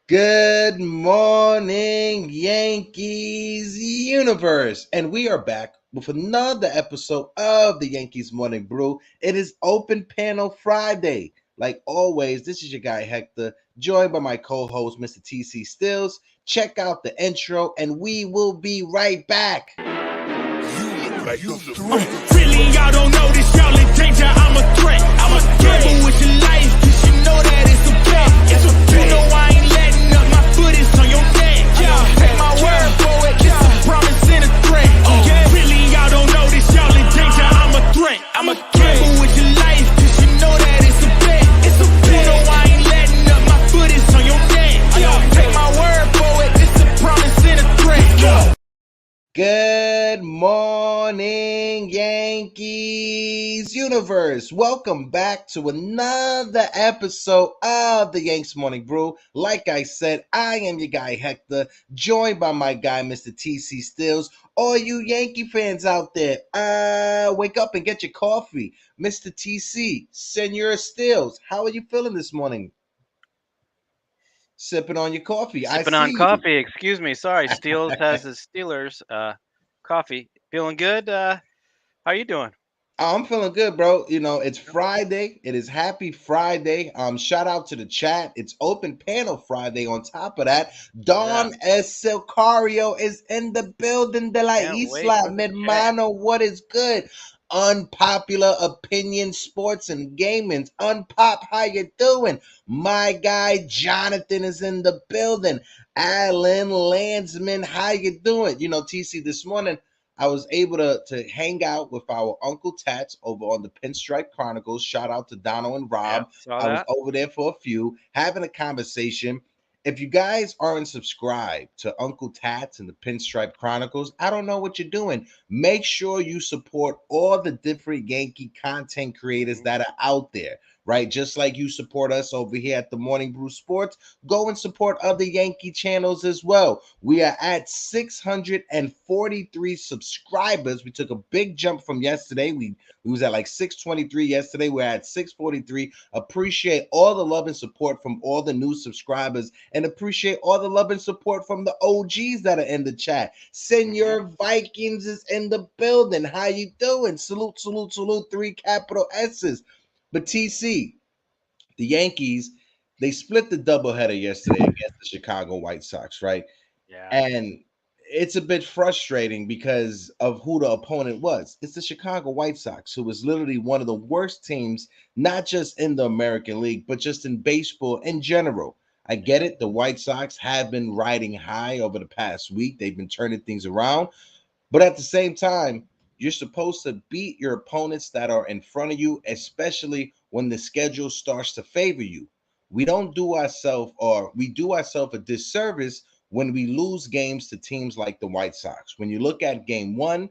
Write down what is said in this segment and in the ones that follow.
Good morning, Yankees universe. And we are back with another episode of the Yankees Morning Brew. It is Open Panel Friday. Like always, this is your guy Hector, joined by my co-host, Mr. TC Stills. Check out the intro, and we will be right back. Really, y'all don't know this, y'all in danger, I'm a threat. I'm a gamble with your life, cause you know that it's a bet. You know I ain't letting up, my foot is on your neck. Take my word for it, it's a promise and a threat. Really, y'all don't know this, y'all in danger, I'm a threat. I'm a gamble with your life, cause you know that it's a bet. You know I ain't letting up, my foot is on your neck. Take my word for it, it's a promise and a threat. Good morning, Yankees universe. Welcome back to another episode of the Yankees Morning Brew. Like I said, I am your guy Hector, joined by my guy Mr. TC Stills. All you Yankee fans out there, wake up and get your coffee. Mr. TC, Senor Stills, how are you feeling this morning? Sipping on your coffee. I Sipping on see you. coffee. Excuse me. Sorry. Steels has his Steelers coffee. Feeling good? How you doing? I'm feeling good, bro. You know, it's Friday. It is happy Friday. Shout out to the chat. It's open panel Friday. On top of that, Yeah. Don S. Silcario is in the building de la Can't wait Isla. for the chat. Medmano, what is good? Unpopular opinion, sports and gaming. Unpop, how you doing? My guy Jonathan is in the building. Alan Landsman, how you doing? You know, TC, this morning I was able to hang out with our Uncle Tats over on the Pinstripe Chronicles. Shout out to Dono and Yep. Rob. Saw I was that. over there for a few, having a conversation. If you guys aren't subscribed to Uncle Tats and the Pinstripe Chronicles, I don't know what you're doing. Make sure you support all the different Yankee content creators that are out there, right? Just like you support us over here at the Morning Brew Sports, go and support other Yankee channels as well. We are at 643 subscribers. We took a big jump from yesterday. We was at like 623 yesterday. We're at 643. Appreciate all the love and support from all the new subscribers, and appreciate all the love and support from the OGs that are in the chat. Hmm. Senor Vikings is in the building. How you doing? Salute, salute, salute. Three capital S's. But TC, the Yankees, they split the doubleheader yesterday against the Chicago White Sox, right? Yeah. And it's a bit frustrating because of who the opponent was. It's the Chicago White Sox, who was literally one of the worst teams, not just in the American League, but just in baseball in general. I get Yep. it. The White Sox have been riding high over the past week. They've been turning things around. But at the same time, you're supposed to beat your opponents that are in front of you, especially when the schedule starts to favor you. We don't do ourselves, or we do ourselves a disservice when we lose games to teams like the White Sox. When you look at game one,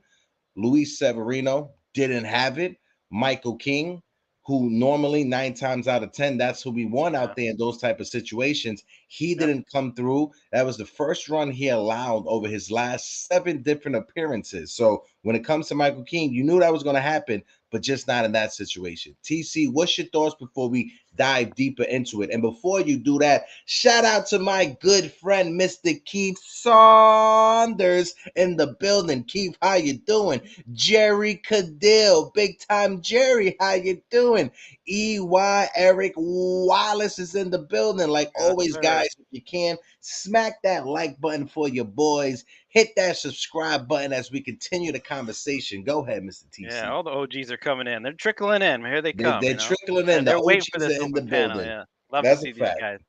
Luis Severino didn't have it. Michael King, who normally 9 times out of 10, that's who we want Yeah. out there in those type of situations. He Yep. didn't come through. That was the first run he allowed over his last 7 different appearances. So when it comes to Michael King, you knew that was going to happen, but just not in that situation. TC, what's your thoughts before we dive deeper into it? And before you do that, shout out to my good friend, Mr. Keith Saunders in the building. Keith, how you doing? Jerry Cadill, big time Jerry, how you doing? Eric Wallace is in the building. Like Yes, always, sir. guys, if you can, smack that like button for your boys. Hit that subscribe button as we continue the conversation. Go ahead, Mr. Yeah. TC. All the OGs are coming in. They're trickling in. Here they come. They're trickling in. The They're waiting for OGs this are in the open panel. building. Yeah. Love to That's a see these fact. guys.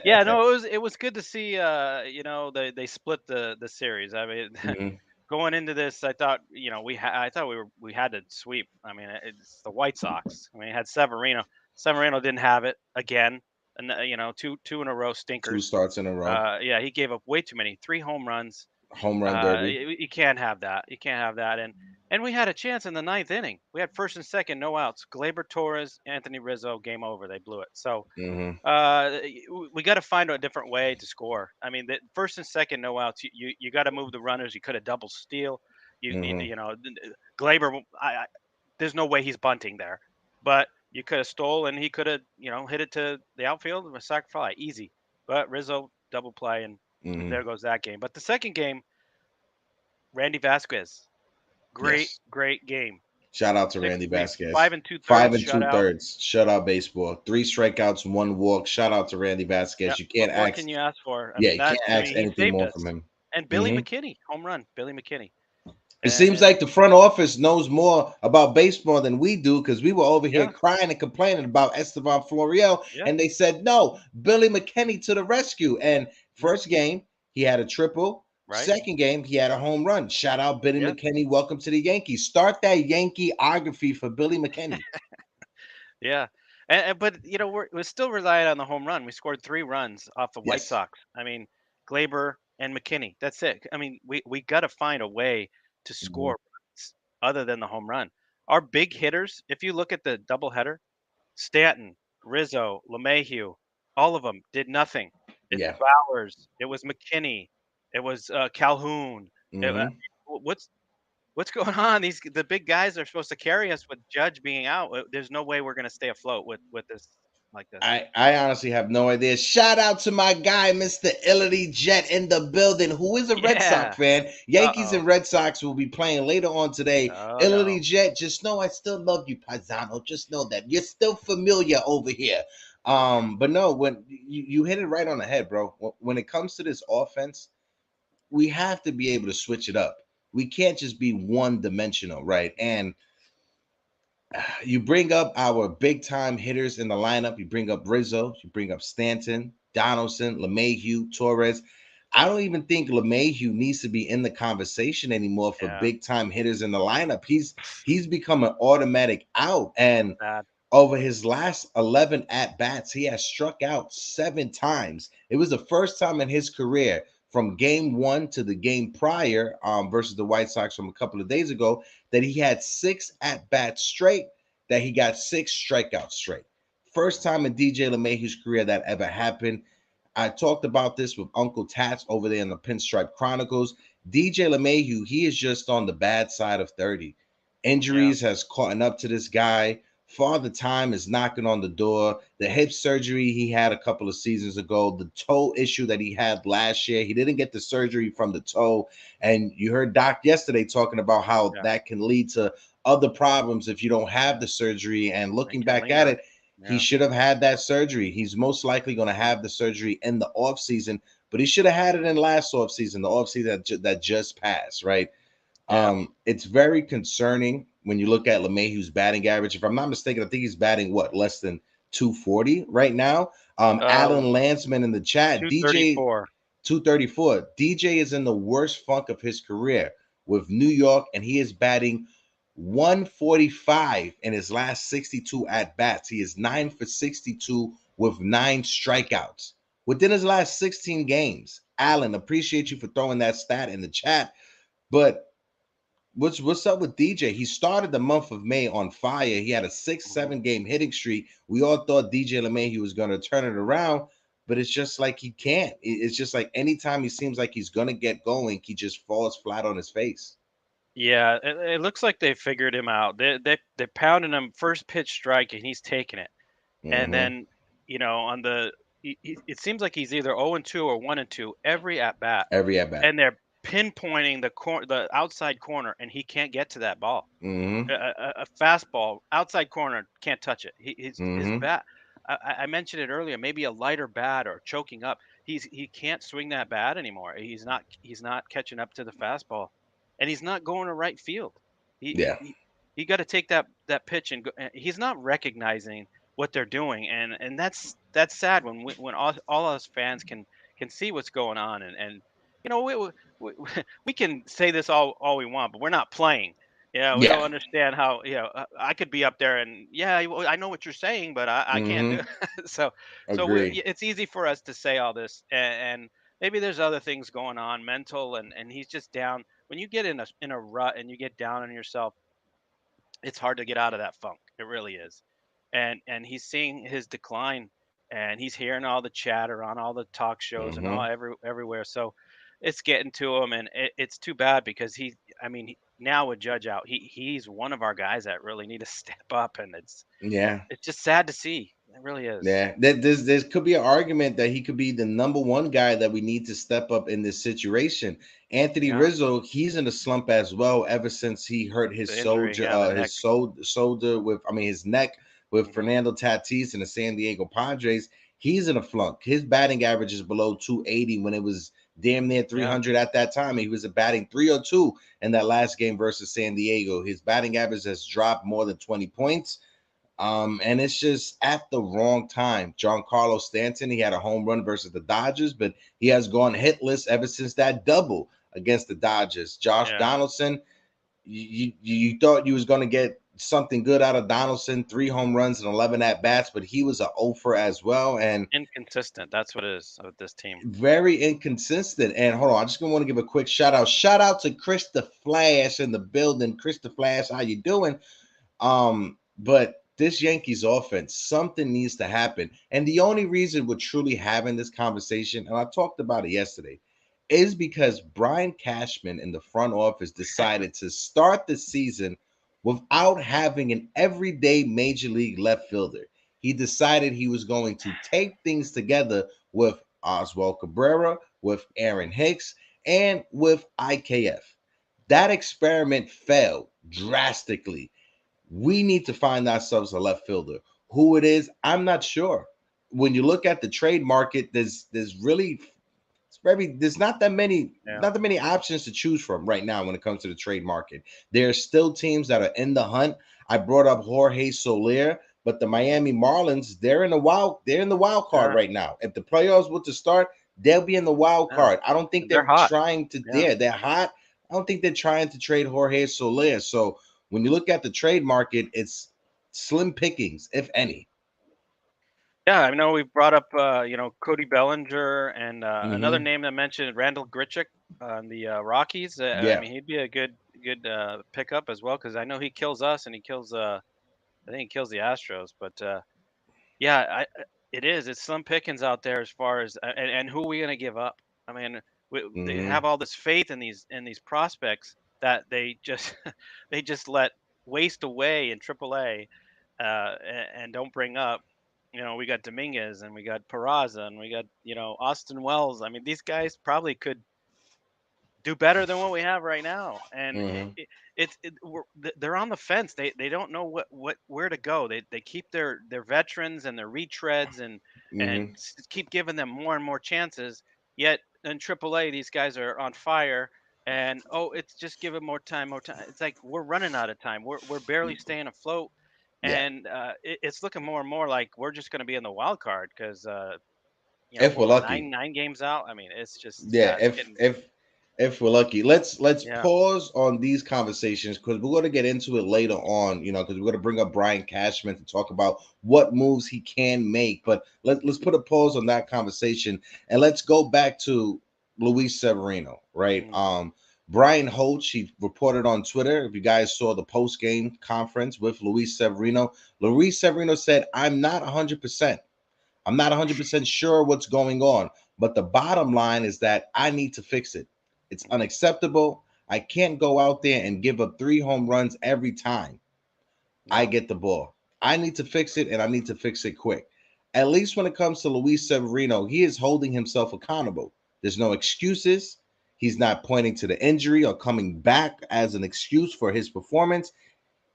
Yeah. No. It was good to see. They split the series. I mean, Mhm. going into this, I thought I thought we had to sweep. I mean, it's the White Sox. I mean, it had Severino. Severino didn't have it again, and two in a row Two stinkers. starts in a row. Yeah, he gave up way too many, 3 home runs. Home run derby. You can't have that. You can't have that. And we had a chance in the ninth inning. We had first and second, no outs. Glaber Torres, Anthony Rizzo, game over. They blew it. So Hmm. we got to find a different way to score. I mean, the first and second, no outs. You got to move the runners. You could have double steal. Hmm. Glaber. There's no way he's bunting there, but you could have stole and he could have hit it to the outfield with a sac fly, easy. But Rizzo double play, and Mhm. there goes that game. But the second game, Randy Vasquez, great, Yes. great game. Shout out to Six Randy three, Vasquez. five and two Five thirds and two shutout. thirds shutout baseball. 3 strikeouts, 1 walk. Shout out to Randy Yeah. Vasquez. You What can't more ask. can you ask for? I Yeah, mean, you can't ask he anything saved more us. from him. And Billy Hmm. McKinney, home run. Billy McKinney. It seems And like the front office knows more about baseball than we do because we were over here yeah, crying and complaining about Estevan Florial, yeah, and they said no, Billy McKinney to the rescue. And yeah, first game, he had a triple. right. Second game, he had a home run. Shout out Billy Yeah, McKinney. Welcome to the Yankees. Start that Yankeeography for Billy McKinney. yeah. But we're still relying on the home run. We scored 3 runs off the White Yes. Sox. I mean, Glaber and McKinney. That's it. I mean, we got to find a way to Mhm. score runs other than the home run. Our big hitters, if you look at the doubleheader, Stanton, Rizzo, LeMahieu, all of them did nothing. It's Yeah. Bowers. It was McKinney. It was Calhoun. Hmm. What's going on? The big guys are supposed to carry us with Judge being out. There's no way we're going to stay afloat with this like this. I honestly have no idea. Shout out to my guy, Mr. Illity Jet in the building, who is a Red Sox Yeah. fan. Uh Yankees oh. and Red Sox will be playing later on today. Oh Illity no. Jet, just know I still love you, Paisano. Just know that you're still familiar over here. But no, when you hit it right on the head, bro. When it comes to this offense, we have to be able to switch it up. We can't just be one dimensional, right? And you bring up our big time hitters in the lineup. You bring up Rizzo, you bring up Stanton, Donaldson, LeMahieu, Torres. I don't even think LeMahieu needs to be in the conversation anymore for Yeah. big time hitters in the lineup. He's become an automatic out. And Bad. over his last 11 at bats, he has struck out 7 times. It was the first time in his career from game one to the game prior versus the White Sox from a couple of days ago that he had 6 at bats straight, that he got 6 strikeouts straight. First time in DJ LeMahieu's career that ever happened. I talked about this with Uncle Tats over there in the Pinstripe Chronicles. DJ LeMahieu, he is just on the bad side of 30. Yeah. Injuries has caught up to this guy. Father Time is knocking on the door. The hip surgery he had a couple of seasons ago, the toe issue that he had last year, he didn't get the surgery from the toe. And you heard Doc yesterday talking about how Yeah. that can lead to other problems if you don't have the surgery. And It looking can back at linger. it, he Yeah. should have had that surgery. He's most likely going to have the surgery in the offseason, but he should have had it in last offseason, the offseason that just passed, right? Yeah. It's very concerning when you look at LeMahieu's batting average. If I'm not mistaken, I think he's batting what, less than 240 right now. Uh, Alan Lansman in the chat, DJ 234. 234. DJ is in the worst funk of his career with New York, and he is batting 145 in his last 62 at bats. He is 9 for 62 with 9 strikeouts within his last 16 games. Alan, appreciate you for throwing that stat in the chat. But what's up with DJ? He started the month of May on fire. He had a six, Mhm. 7 game hitting streak. We all thought DJ LeMahieu was going to turn it around, but it's just like he can't. It's just like anytime he seems like he's going to get going, he just falls flat on his face. Yeah, it looks like they figured him out. They're pounding him first pitch strike, and he's taking it. And Hmm. then on it seems like he's either 0-2 or 1-2 every at bat, Every at bat. and they're pinpointing the outside corner, and he can't get to that ball. Hmm. A fastball outside corner can't touch it. His Hmm. bat. I mentioned it earlier. Maybe a lighter bat or choking up. He can't swing that bat anymore. He's not catching up to the fastball, and he's not going to right field. He Yeah. he, he got to take that pitch and go. And he's not recognizing what they're doing, and that's sad when all us fans can see what's going on, and we we can say this all we want, but we're not playing. Yeah, we don't Yeah. understand how, I could be up there and yeah, well, I know what you're saying, but I can't do Hmm. it. So, Agree. it's easy for us to say all this, and maybe there's other things going on, mental, and he's just down. When you get in a rut and you get down on yourself, it's hard to get out of that funk. It really is. And he's seeing his decline, and he's hearing all the chatter on all the talk shows and Hmm. everywhere. So it's getting to him, and it's too bad because I mean, now with Judge out, he's one of our guys that really need to step up, and it's Yeah. it's just sad to see. It really is. Yeah, there could be an argument that he could be the number one guy that we need to step up in this situation. Anthony Yeah, Rizzo, he's in a slump as well ever since he hurt his the injury, soldier, yeah, the neck. shoulder with, I mean, his neck with Hmm. Fernando Tatis and the San Diego Padres. He's in a flunk. His batting average is below 280 when it was damn near Yeah, 300 at that time. He was batting 302 in that last game versus San Diego. His batting average has dropped more than 20 points. And it's just at the wrong time. Giancarlo Stanton, he had a home run versus the Dodgers, but he has gone hitless ever since that double against the Dodgers. Josh yeah. Donaldson, you thought you was going to get something good out of Donaldson, 3 home runs and 11 at bats, but he was a 0 for as well, and Inconsistent. That's what it is with this team. very inconsistent. And hold on, I just want to give a quick shout out. Shout out to Chris the Flash in the building. Chris the Flash, how you doing? But this Yankees offense, something needs to happen. And the only reason we're truly having this conversation, and I talked about it yesterday, is because Brian Cashman in the front office decided to start the season without having an everyday major league left fielder. He decided he was going to tape things together with Oswald Cabrera, with Aaron Hicks, and with IKF. That experiment failed drastically. We need to find ourselves a left fielder. Who it is, I'm not sure. When you look at the trade market, there's really there's Yeah, not that many options to choose from right now when it comes to the trade market. There are still teams that are in the hunt. I brought up Jorge Soler, but the Miami Marlins, they're in the wild card yeah, right now. If the playoffs were to start, they'll be in the wild yeah. card. I don't think They're they're hot. trying to, Yeah. yeah, they're hot. I don't think they're trying to trade Jorge Soler. So when you look at the trade market, it's slim pickings, if any. Yeah, I know we've brought up, Cody Bellinger and another Hmm. name that mentioned Randall Grichuk on the Rockies. I Yeah. mean, he'd be a good pickup as well because I know he kills us and he kills. I think he kills the Astros. But yeah, it is. It's slim pickings out there as far as and who are we gonna give up? I mean, they Hmm. have all this faith in these prospects that they just they just let waste away in AAA, and don't bring up. We got Dominguez and we got Peraza and we got Austin Wells. I mean, these guys probably could do better than what we have right now. And Hmm. they're on the fence. They don't know where to go. They keep their veterans and their retreads and Hmm. keep giving them more and more chances. Yet in AAA, these guys are on fire. And it's just give them more time, more time. It's like we're running out of time. We're barely staying afloat, Yeah. and it's looking more and more like we're just going to be in the wild card because If we're what, lucky. nine games out. I mean, it's just Yeah, it's getting if we're lucky. Let's yeah. pause on these conversations because we're going to get into it later on, because we're going to bring up Brian Cashman to talk about what moves he can make. But let's put a pause on that conversation and let's go back to Luis Severino, right? Mm, Brian Hoach, he reported on Twitter. If you guys saw the post game conference with Luis Severino said, "I'm not 100%. I'm not 100% sure what's going on, but the bottom line is that I need to fix it. It's unacceptable. I can't go out there and give up 3 home runs every time I no. get the ball. I need to fix it, and I need to fix it quick." At least when it comes to Luis Severino, he is holding himself accountable. There's no excuses. He's not pointing to the injury or coming back as an excuse for his performance.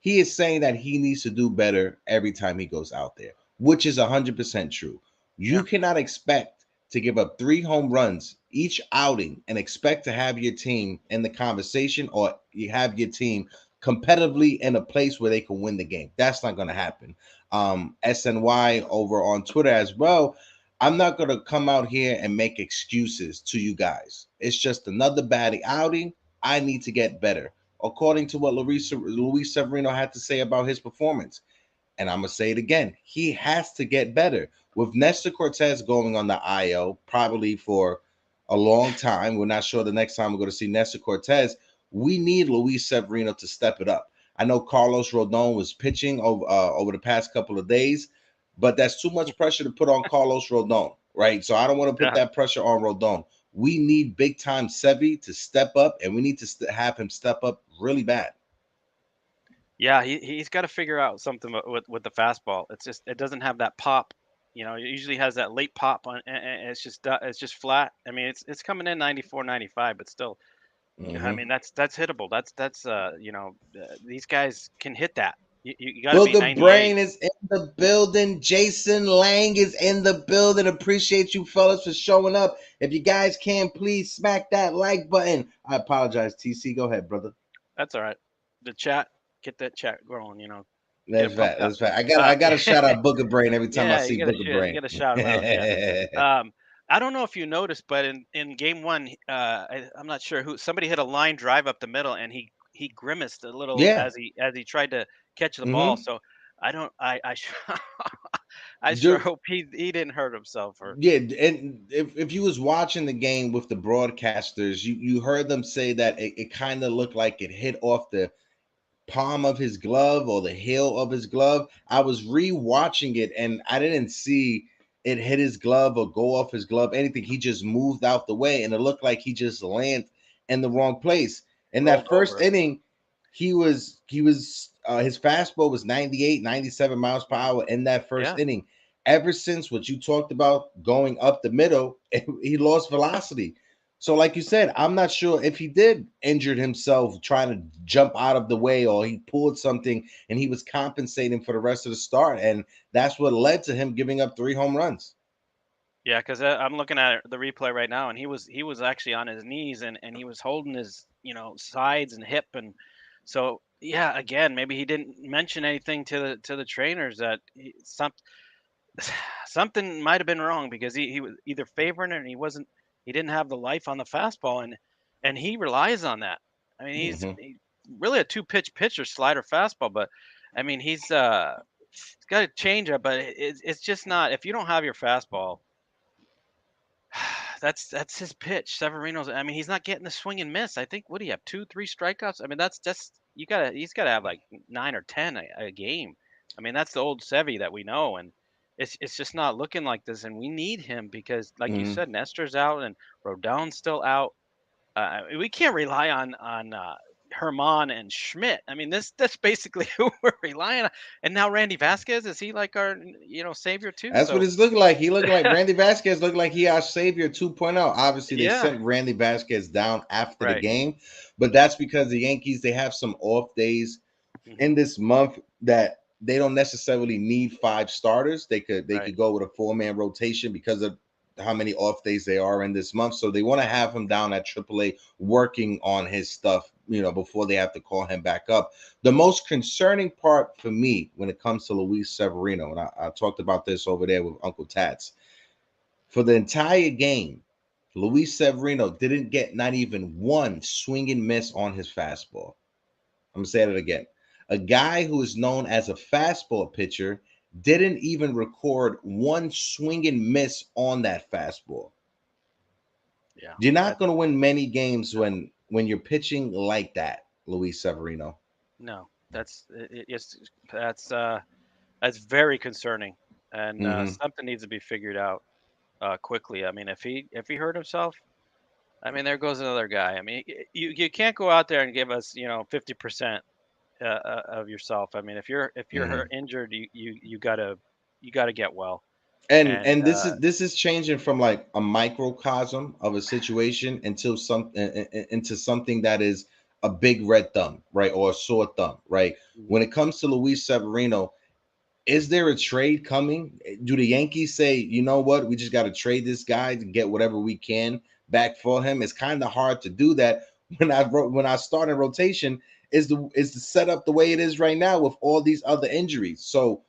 He is saying that he needs to do better every time he goes out there, which is 100% true. You Yeah. cannot expect to give up 3 home runs each outing and expect to have your team in the conversation or you have your team competitively in a place where they can win the game. That's not going to happen. SNY over on Twitter as well. I'm not going to come out here and make excuses to you guys. It's just another bad outing. I need to get better according to what Luis Severino had to say about his performance. And I'm going to say it again. He has to get better. With Nestor Cortez going on the IL, probably for a long time, we're not sure the next time we're going to see Nestor Cortez. We need Luis Severino to step it up. I know Carlos Rodon was pitching over the past couple of days, but that's too much pressure to put on Carlos Rodon, right? So I don't want to put Yeah. that pressure on Rodon. We need big time Sevy to step up, and we need to have him step up really bad. Yeah, he's got to figure out something with the fastball. It's just it doesn't have that pop. It usually has that late pop on, and it's just flat. I mean, it's coming in 94, 95, but still, I Hmm. mean that's hittable. That's these guys can hit that. You got to be Booger 98. Brain is in the building. Jason Lang is in the building. Appreciate you fellas for showing up. If you guys can, please smack that like button. I apologize, TC. Go ahead, brother. That's all right. The chat, get that chat going. Get That's it right. pumped up. That's right. I gotta shout out Booger Brain every time I Yeah, see Booger you Brain. gotta shout him out. Yeah. I don't know if you noticed, but in game one, I'm not sure who somebody hit a line drive up the middle, and he grimaced a little Yeah. as he tried to catch the ball. Hmm. So I don't I sure Dude, hope he didn't hurt himself or yeah, and if you was watching the game with the broadcasters, you heard them say that it kind of looked like it hit off the palm of his glove or the heel of his glove. I was re-watching it and I didn't see it hit his glove or go off his glove, anything. He just moved out the way and it looked like he just landed in the wrong place. In that rolled first over. inning, he was his fastball was 98, 97 miles per hour in that first Yeah. inning. Ever since what you talked about going up the middle, he lost velocity. So, like you said, I'm not sure if he did injured himself trying to jump out of the way or he pulled something and he was compensating for the rest of the start. And that's what led to him giving up 3 home runs. Yeah, because I'm looking at the replay right now, and he was actually on his knees, and he was holding his sides and hip, and so yeah, again, maybe he didn't mention anything to the trainers that something might have been wrong because he was either favoring it and he didn't have the life on the fastball, and he relies on that. I mean, Hmm. he's really a two pitch pitcher, slider fastball, but I mean he's got a changeup, but it's just not if you don't have your fastball. That's his pitch. Severino's. I mean, he's not getting the swing and miss. I think what do you have 2, 3 strikeouts? I mean, that's just he's gotta have like 9 or 10 a game. I mean, that's the old Sevy that we know, and it's just not looking like this. And we need him because, like you Hmm. said, Nestor's out and Rodon's still out. We can't rely on Herman and Schmidt. I mean, that's basically who we're relying on. And now Randy Vasquez is he like our savior too? That's what So it's looked like. He looked like Randy Vasquez looked like he our savior 2.0. Obviously, they yeah, sent Randy Vasquez down after the right. game, but that's because the Yankees they have some off days Hmm. in this month that they don't necessarily need 5 starters. They Right. could go with a 4-man rotation because of how many off days they are in this month. So they want to have him down at AAA working on his stuff, before they have to call him back up. The most concerning part for me when it comes to Luis Severino, and I talked about this over there with Uncle Tats, for the entire game, Luis Severino didn't get not even one swing and miss on his fastball. I'm gonna say it again. A guy who is known as a fastball pitcher didn't even record one swing and miss on that fastball. Yeah. You're not That gonna win many games no. when you're pitching like that, Luis Severino. No. That's very concerning, and Hmm. something needs to be figured out quickly. I mean, if he hurt himself, I mean, there goes another guy. I mean, you can't go out there and give us 50% of yourself. I mean, if you're hurt Hmm. injured, you gotta get well. And And this is changing from like a microcosm of a situation into something that is a big red thumb, right, or a sore thumb, right. Mhm. When it comes to Luis Severino, is there a trade coming? Do the Yankees say, you know what, we just got to trade this guy to get whatever we can back for him? It's kind of hard to do that when I start a rotation is the setup the way it is right now with all these other injuries. So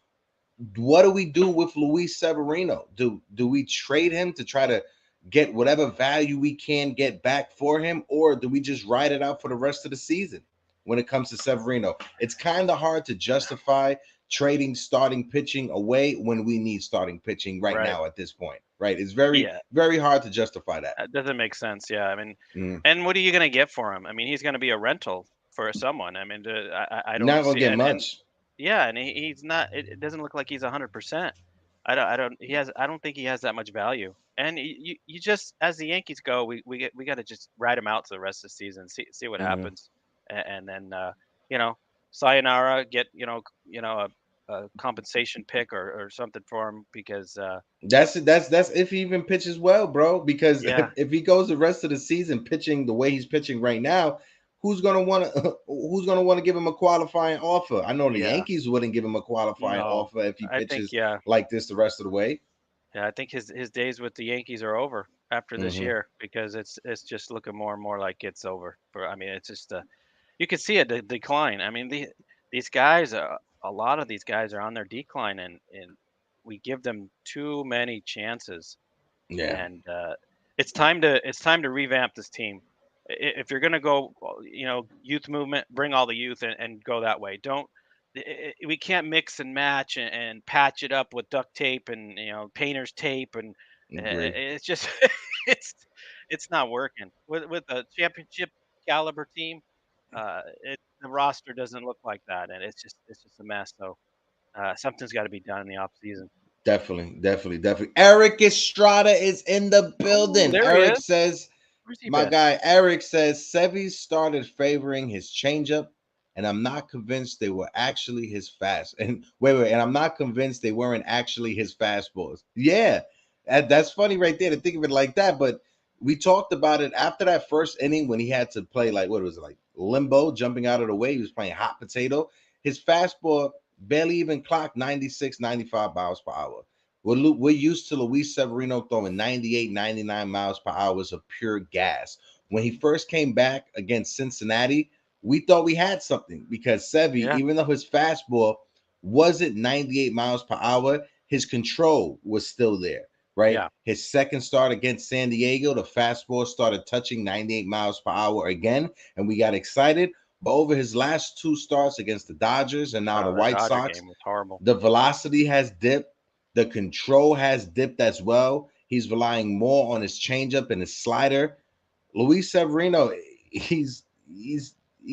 what do we do with Luis Severino? Do we trade him to try to get whatever value we can get back for him, or do we just ride it out for the rest of the season? When it comes to Severino, it's kind of hard to justify trading starting pitching away when we need starting pitching right right, now at this point. Right? It's very, yeah, very hard to justify that. that doesn't make sense. Yeah, I mean, Mm. and what are you gonna get for him? I mean, he's gonna be a rental for someone. I mean, I You're not don't gonna see, get and much. yeah, and he's not. It doesn't look like he's 100%. I don't. He has. I don't think he has that much value. And you just as the Yankees go, we got to just ride him out to the rest of the season, see what Mhm. happens, and then you know sayonara, get a compensation pick or something for him because That's if he even pitches well, bro. Because yeah, if he goes the rest of the season pitching the way he's pitching right now, who's gonna want to who's gonna want to give him a qualifying offer? I know the yeah, Yankees wouldn't give him a qualifying no, offer if he I think pitches like this the rest of the way. I think his days with the Yankees are over after this Hmm. year because it's just looking more and more like it's over. For I mean, it's just you can see a decline. I mean, these guys, a lot of these guys are on their decline, and we give them too many chances. Yeah, And it's time to revamp this team. If you're gonna go, youth movement, bring all the youth and go that way. Don't we can't mix and match and patch it up with duct tape and painter's tape and agree. it's just it's it's not working with a championship caliber team. The roster doesn't look like that, and it's just a mess. So something's got to be done in the off season. Definitely, definitely, definitely. Eric Estrada is in the Oh, building. there he Eric is. says, Where's he my been? guy Eric says Sevy started favoring his changeup, and I'm not convinced they were actually his fast. And wait, and I'm not convinced they weren't actually his fastballs. Yeah, that's funny right there to think of it like that. But we talked about it after that first inning when he had to play like what was it, like limbo, jumping out of the way. He was playing hot potato. His fastball barely even clocked 96, 95 miles per hour. We're used to Luis Severino throwing 98, 99 miles per hour of pure gas. When he first came back against Cincinnati, we thought we had something because Sevy, Yeah, even though his fastball wasn't 98 miles per hour, his control was still there, right? yeah, His second start against San Diego, the fastball started touching 98 miles per hour again, and we got excited. But over his last two starts against the Dodgers and now the that White Dodger Sox, game was horrible. the velocity has dipped. The control has dipped as well. He's relying more on his changeup and his slider. Luis Severino, he's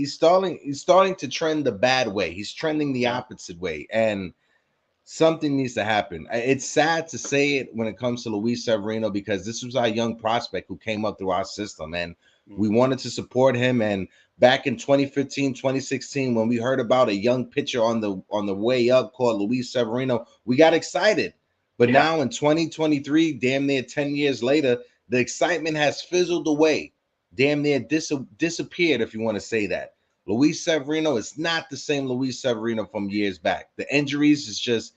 starting to trend the bad way. He's trending the Yeah. opposite way, and something needs to happen. It's sad to say it when it comes to Luis Severino because this was our young prospect who came up through our system, and we Mhm. wanted to support him. And back in 2015, 2016, when we heard about a young pitcher on the way up called Luis Severino, we got excited. But Yeah. now in 2023, damn near 10 years later, the excitement has fizzled away, damn near disappeared, if you want to say that. Luis Severino is not the same Luis Severino from years back. The injuries is just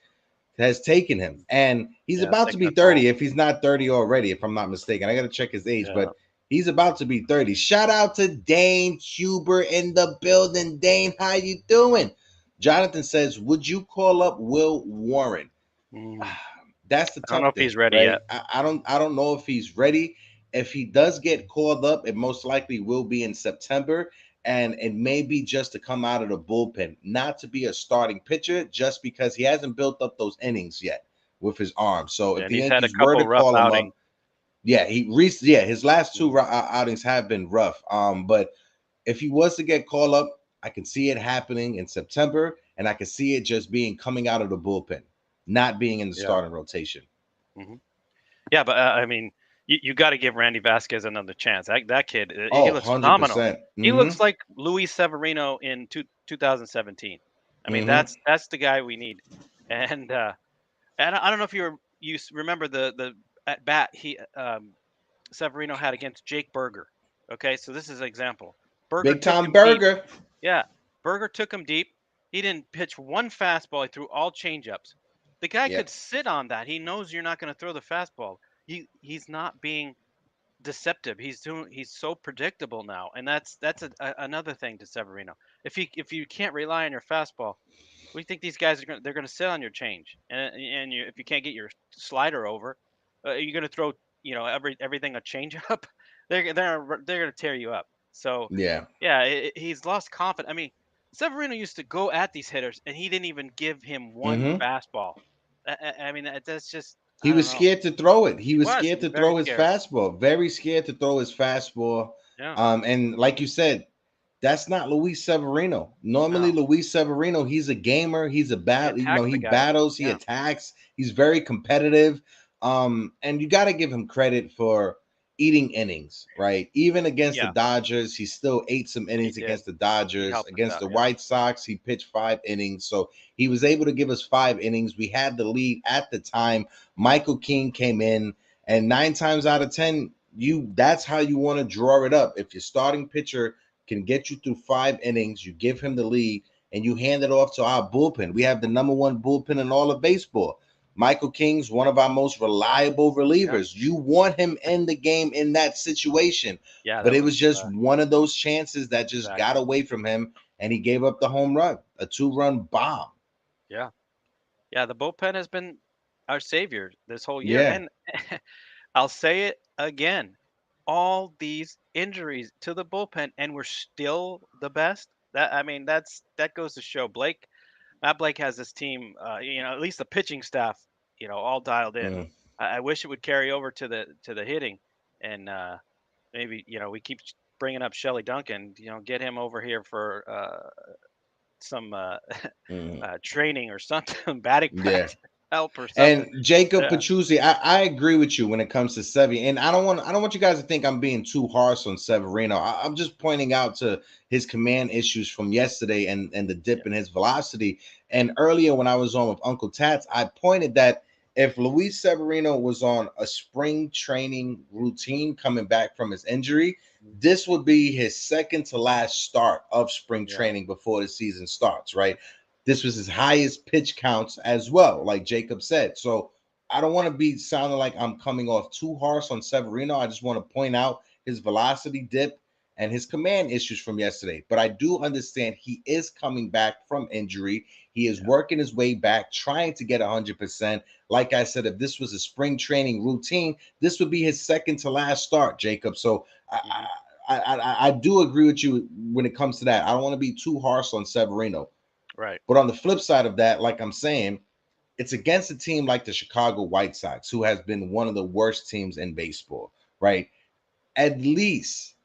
has taken him, and he's Yeah, it's about to taking be a toll. 30 if he's not 30 already, if I'm not mistaken. I got to check his age, Yeah. but he's about to be 30. Shout out to Dane Huber in the building. Dane, how you doing? Jonathan says, would you call up Will Warren? Mm. That's the I don't know tough if he's thing, ready right? yet. I don't know if he's ready. If he does get called up, it most likely will be in September, and it may be just to come out of the bullpen, not to be a starting pitcher, just because he hasn't built up those innings yet with his arm. So if And the he's had a Yankees were couple to rough call him outings. up, yeah, his last two Mm. outings have been rough. But if he was to get called up, I can see it happening in September, and I can see it just being coming out of the bullpen, not being in the Yeah. starting rotation. Hmm. Yeah, but I mean, you got to give Randy Vasquez another chance. That kid, he Oh, looks phenomenal. 100%. He looks Mm-hmm. like Luis Severino in 2017. I mean, Mm-hmm. that's the guy we need. And I don't know if you remember the at bat Severino had against Jake Berger. Okay, so this is an example. Berger Big took Tom him deep. Burger. Yeah, Berger took him deep. He didn't pitch one fastball. He threw all changeups. The guy Yeah. could sit on that. He knows you're not going to throw the fastball. He's not being deceptive. He's so predictable now, and that's another thing to Severino. If you can't rely on your fastball, what do you think these guys are going? They're going to sit on your change, and if you can't get your slider over, you're going to throw everything a change up. They're going to tear you up. So Yeah. yeah, he's lost confidence. I mean, Severino used to go at these hitters, and he didn't even give him one Mm-hmm. fastball. I mean, that's just He I don't was know. scared to throw it. He He was was scared to very throw his scared. fastball. Very scared to throw his fastball. Yeah, And like you said, that's not Luis Severino. Normally, no, Luis Severino, he's a gamer. He's a he battle. attacks He the guys. battles. He Yeah, attacks. He's very competitive. And you got to give him credit for eating innings, right? Even against the Yeah, Dodgers, he still ate some he innings did. against the He Dodgers. helped us Against out. the Yeah, White Sox, he pitched 5 innings. So he was able to give us 5 innings. We had the lead at the time. Michael King came in, and 9 times out of 10, that's how you want to draw it up. If your starting pitcher can get you through 5 innings, you give him the lead, and you hand it off to our bullpen. We have the number one bullpen in all of baseball. Michael King's one of our most reliable yeah, relievers. You want him in the game in that situation. yeah. But That it was was just one of those chances that just got exactly. away from him, and he gave up the home run, a 2-run bomb. Yeah, yeah. The bullpen has been our savior this whole year, Yeah. and I'll say it again. All these injuries to the bullpen, and we're still the best. That goes to show Matt Blake has this team, at least the pitching staff, all dialed in. Mm, I wish it would carry over to the hitting, and maybe we keep bringing up Shelly Duncan. Get him over here for some mm. training or something, batting Yeah. practice help or something. And Jacob Yeah, Petruzzi, I agree with you when it comes to Sevi. And I don't want you guys to think I'm being too harsh on Severino. I'm just pointing out to his command issues from yesterday and the yeah, dip in his velocity. And earlier when I was on with Uncle Tats, I pointed that if Luis Severino was on a spring training routine coming back from his injury, mm, this would be his second to last start of spring yeah, training before the season starts, right? This was his highest pitch counts as well, like Jacob said. So I don't want to be sounding like I'm coming off too harsh on Severino. I just want to point out his velocity dip and his command issues from yesterday. But I do understand he is coming back from injury. He is yeah, working his way back, trying to get 100%. Like I said, if this was a spring training routine, this would be his second to last start, Jacob. So hmm, I do agree with you when it comes to that. I don't want to be too harsh on Severino. right. But on the flip side of that, like I'm saying, it's against a team like the Chicago White Sox, who has been one of the worst teams in baseball, right? At least,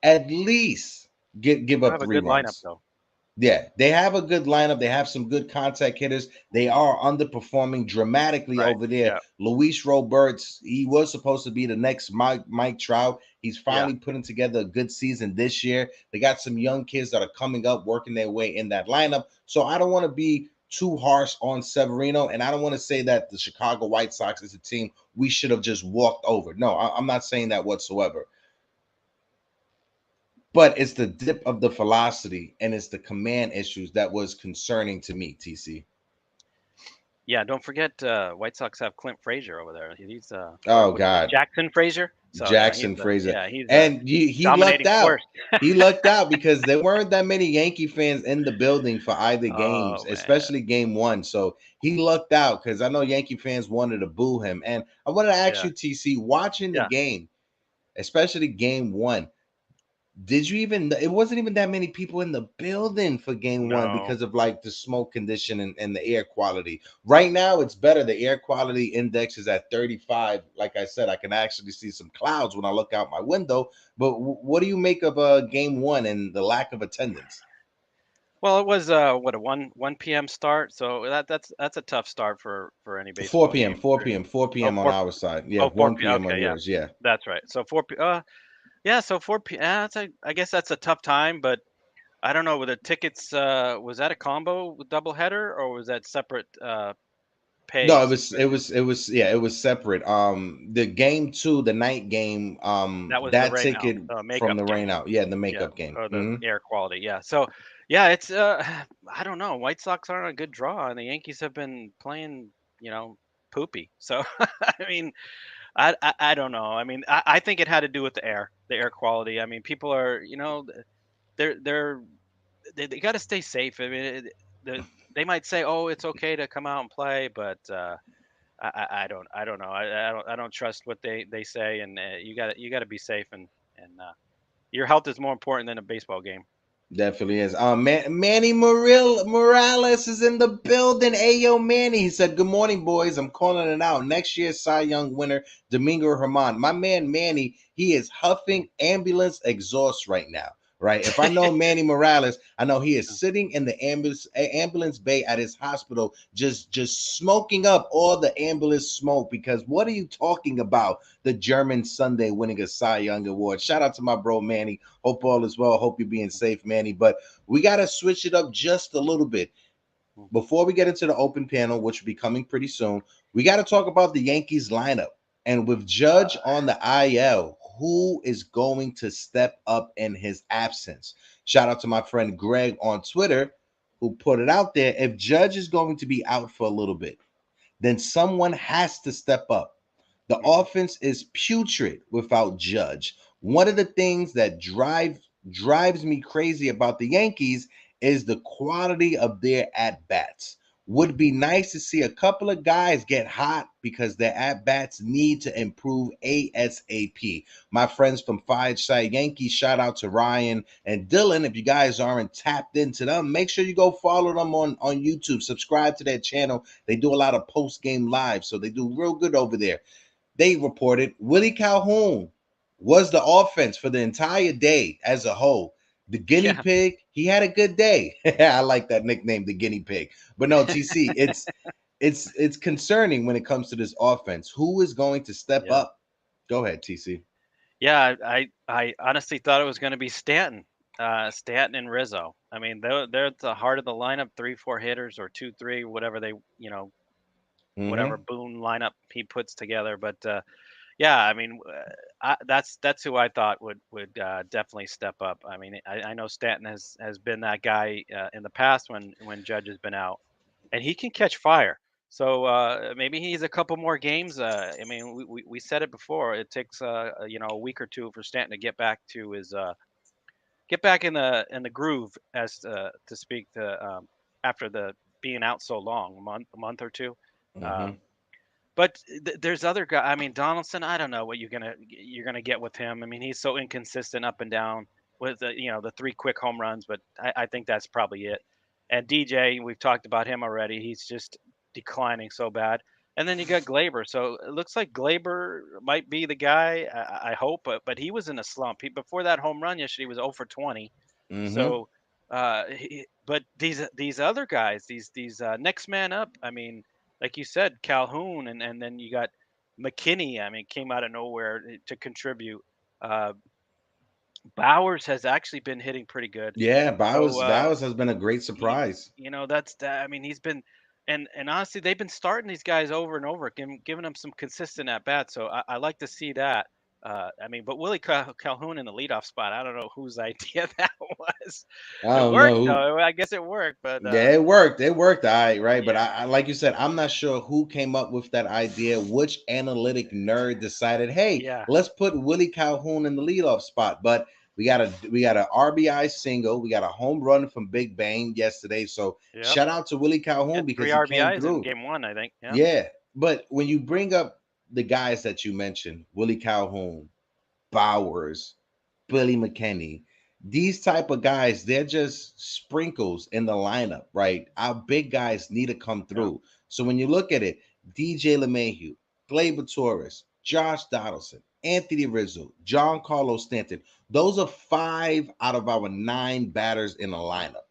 at least give You up have a three good lineup runs. though. Yeah, they have a good lineup. They have some good contact hitters. They are underperforming dramatically Right. over there. Yeah. Luis Roberts, he was supposed to be the next Mike Trout. He's Yeah. finally putting together a good season this year. They got some young kids that are coming up, working their way in that lineup. So I don't want to be too harsh on Severino, and I don't want to say that the Chicago White Sox is a team we should have just walked over. No, I'm not saying that whatsoever. But it's the dip of the velocity and it's the command issues that was concerning to me, TC. Yeah. Don't forget, White Sox have Clint Frazier over there. He's or Oh what is it, God, Jackson Frazier? So yeah, Jackson Fraser, he's a and he lucked dominating out. force. He lucked out because there weren't that many Yankee fans in the building for either games, Oh man. especially game one. So he lucked out because I know Yankee fans wanted to boo him. And I wanted to ask Yeah. you, TC, watching the Yeah. game, especially game one, did you even it wasn't even that many people in the building for game one No. because of like the smoke condition and the air quality. Right now it's better. The air quality index is at 35. Like I said, I can actually see some clouds when I look out my window. But what do you make of game one and the lack of attendance? Well, it was what, a 1 p.m. start, so that's a tough start for any 4 baseball p.m, game. 4 p.m, 4 Oh, p.m on 4 our side. Yeah, oh, 4 1 p.m. p.m on Okay, yeah, yours. Yeah. that's right. So 4 p. Yeah, so 4 p. I guess that's a tough time, but I don't know. Were the tickets? Was that a combo with double header, or was that separate No, pay subscription? it was separate. The game two, the night game, That was the that rain out, ticket from makeup the game. rain out. Yeah, the Yeah, makeup game. or the Hmm. air quality. Yeah. So, yeah, it's I don't know. White Sox aren't a good draw, and the Yankees have been playing, poopy. So, I mean, I don't know. I mean, I think it had to do with the air quality. I mean, people are, they're they're they got to stay safe. I mean, they might say, "Oh, it's okay to come out and play," but I don't know. I don't trust what they say, and you got to be safe, and your health is more important than a baseball game. Definitely is. Manny Morales is in the building. Ayo, Manny. He said, "Good morning, boys. I'm calling it out. Next year's Cy Young winner, Domingo Herman. My man Manny, he is huffing ambulance exhaust right now. right? If I know Manny Morales, I know he is sitting in the ambulance bay at his hospital, just smoking up all the ambulance smoke. Because what are you talking about? The German Sunday winning a Cy Young award. Shout out to my bro Manny. Hope all is well. Hope you're being safe, Manny. But we got to switch it up just a little bit. Before we get into the open panel, which will be coming pretty soon, we got to talk about the Yankees lineup. And with Judge on the IL, who is going to step up in his absence? Shout out to my friend Greg on Twitter, who put it out there. If Judge is going to be out for a little bit, then someone has to step up. The offense is putrid without Judge. One of the things that drives me crazy about the Yankees is the quality of their at bats. Would be nice to see a couple of guys get hot because their at bats need to improve ASAP. My friends from Fireside Yankees, shout out to Ryan and Dylan. If you guys aren't tapped into them, make sure you go follow them on YouTube. Subscribe to their channel. They do a lot of post game live, so they do real good over there. They reported Willie Calhoun was the offense for the entire day as a whole. The guinea pig, he had a good day. I like that nickname, the guinea pig. But no, TC, it's concerning when it comes to this offense. Who is going to step Yeah. up? Go ahead, TC. Yeah, I honestly thought it was going to be Stanton, Stanton and Rizzo. I mean, they're at the heart of the lineup, 3-4 hitters or 2-3, whatever they, whatever Mm-hmm. Boone lineup he puts together. But yeah, I mean, that's who I thought would definitely step up. I mean, I know Stanton has been that guy in the past when Judge has been out, and he can catch fire. So maybe he needs a couple more games. I mean, we said it before. It takes a week or two for Stanton to get back to his get back in the groove, as to speak, to after the being out so long, a month or two. Mm-hmm. Um, but there's other guy. I mean, Donaldson. I don't know what you're gonna get with him. I mean, he's so inconsistent up and down with the three quick home runs, but I think that's probably it. And DJ, we've talked about him already. He's just declining so bad. And then you got Glaber. So it looks like Glaber might be the guy. I hope, but he was in a slump. Before that home run yesterday, he was 0 for 20. Mm-hmm. So, but these other guys, these next man up. I mean, like you said, Calhoun, and then you got McKinney. I mean, came out of nowhere to contribute. Uh, Bowers has actually been hitting pretty good. Yeah, So Bowers has been a great he, surprise. that's that. I mean, he's been, and honestly, they've been starting these guys over and over, giving them some consistent at bats. So I like to see that. I mean, but Willie Calhoun in the leadoff spot, I don't know whose idea that was. I It don't worked know. though. I guess it worked, but Yeah, it worked. It worked, all right, right. But yeah, I like you said, I'm not sure who came up with that idea. Which analytic nerd decided, hey, yeah, let's put Willie Calhoun in the leadoff spot? But we got a RBI single. We got a home run from Big Bang yesterday. So yep. shout out to Willie Calhoun Had because three he came RBIs in through. game one, I think. Yeah, Yeah, but when you bring up the guys that you mentioned, Willie Calhoun, Bowers, Billy McKinney. These type of guys, they're just sprinkles in the lineup, right? Our big guys need to come yeah, through. So when you look at it, DJ LeMahieu, Gleyber Torres, Josh Donaldson, Anthony Rizzo, John Carlos Stanton, those are 5 out of our 9 batters in the lineup.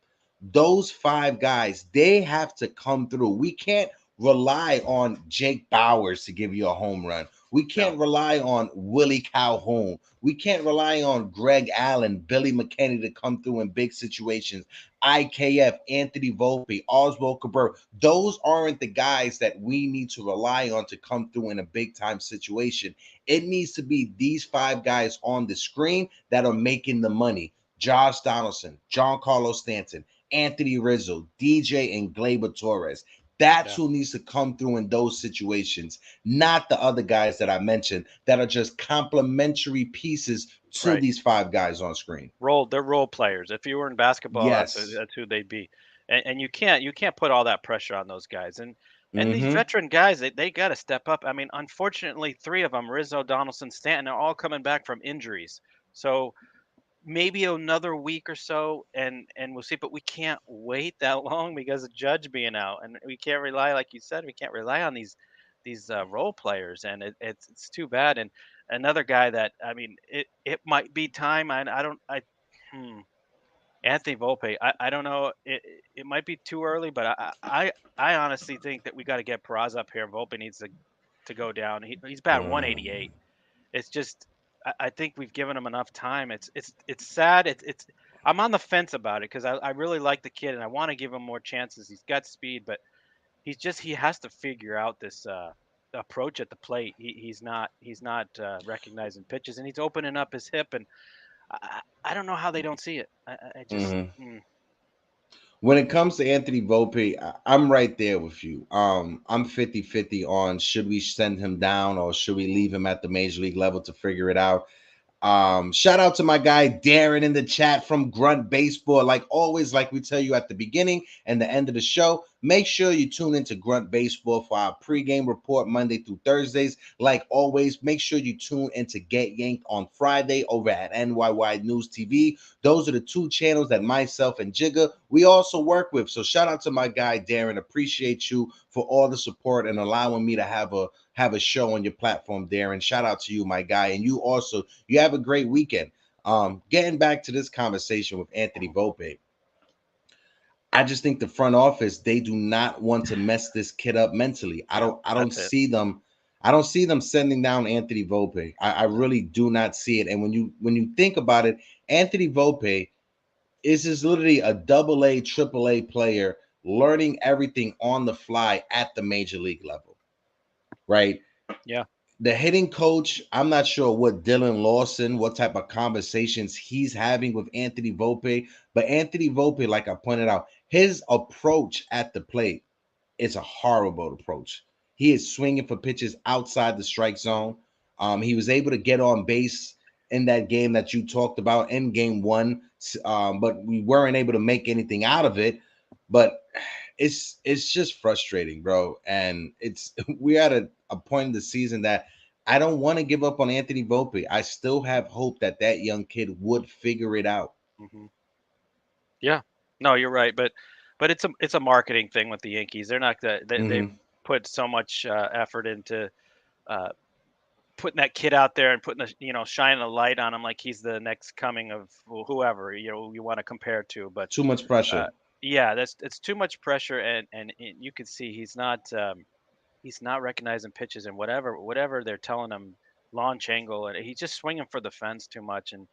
Those 5 guys, they have to come through. We can't rely on Jake Bowers to give you a home run. We no, can't rely on Willie Calhoun. We can't rely on Greg Allen, Billy McKinney to come through in big situations. IKF, Anthony Volpe, Oswald Cabrera. Those aren't the guys that we need to rely on to come through in a big time situation. It needs to be these 5 guys on the screen that are making the money. Josh Donaldson, John Carlos Stanton, Anthony Rizzo, DJ, and Gleyber Torres. That's yeah, who needs to come through in those situations, not the other guys that I mentioned that are just complementary pieces to right. these 5 guys on screen. They're role players. If you were in basketball, Yes. that's who they'd be. And you can't put all that pressure on those guys. And these Mm-hmm. veteran guys, they got to step up. I mean, unfortunately, three of them, Rizzo, Donaldson, Stanton, are all coming back from injuries. So maybe another week or so, and we'll see. But we can't wait that long because of Judge being out, and we can't rely, like you said, we can't rely on these role players, and it's too bad. And another guy that, I mean, it might be time. I don't. Anthony Volpe, I don't know. It might be too early, but I honestly think that we got to get Peraza up here. Volpe needs to go down. He's batting 188. It's just I think we've given him enough time. It's sad. It's I'm on the fence about it because I really like the kid and I want to give him more chances. He's got speed, but he has to figure out this approach at the plate. He's not recognizing pitches and he's opening up his hip and I don't know how they don't see it. I just When it comes to Anthony Volpe, I'm right there with you. I'm 50-50 on should we send him down or should we leave him at the major league level to figure it out. Shout out to my guy Darren in the chat from Grunt Baseball. Like always, like we tell you at the beginning and the end of the show, make sure you tune into Grunt Baseball for our pregame report Monday through Thursdays. Like always, make sure you tune into Get Yanked on Friday over at nyynewstv. Those are the two channels that myself and Jigga we also work with. So shout out to my guy Darren. Appreciate you for all the support and allowing me to have a show on your platform, Darren. Shout out to you, my guy. And you also, you have a great weekend. Getting back to this conversation with Anthony Volpe, I just think the front office, they do not want to mess this kid up mentally. I don't see them. I don't see them sending down Anthony Volpe. I really do not see it. And when you think about it, Anthony Volpe is literally a AA, AAA player learning everything on the fly at the major league level. Right? Yeah. The hitting coach, I'm not sure what Dylan Lawson, what type of conversations he's having with Anthony Volpe, but Anthony Volpe, like I pointed out, his approach at the plate is a horrible approach. He is swinging for pitches outside the strike zone. He was able to get on base in that game that you talked about in game one, but we weren't able to make anything out of it. But it's just frustrating, bro. And we're at a point in the season that I don't want to give up on Anthony Volpe. I still have hope that young kid would figure it out. Yeah, no, you're right. But it's a marketing thing with the Yankees. They're not they put so much effort into putting that kid out there and putting shining a light on him like he's the next coming of whoever you want to compare to. But too much pressure. Yeah, it's too much pressure, and you can see he's not recognizing pitches and whatever they're telling him, launch angle, and he's just swinging for the fence too much, and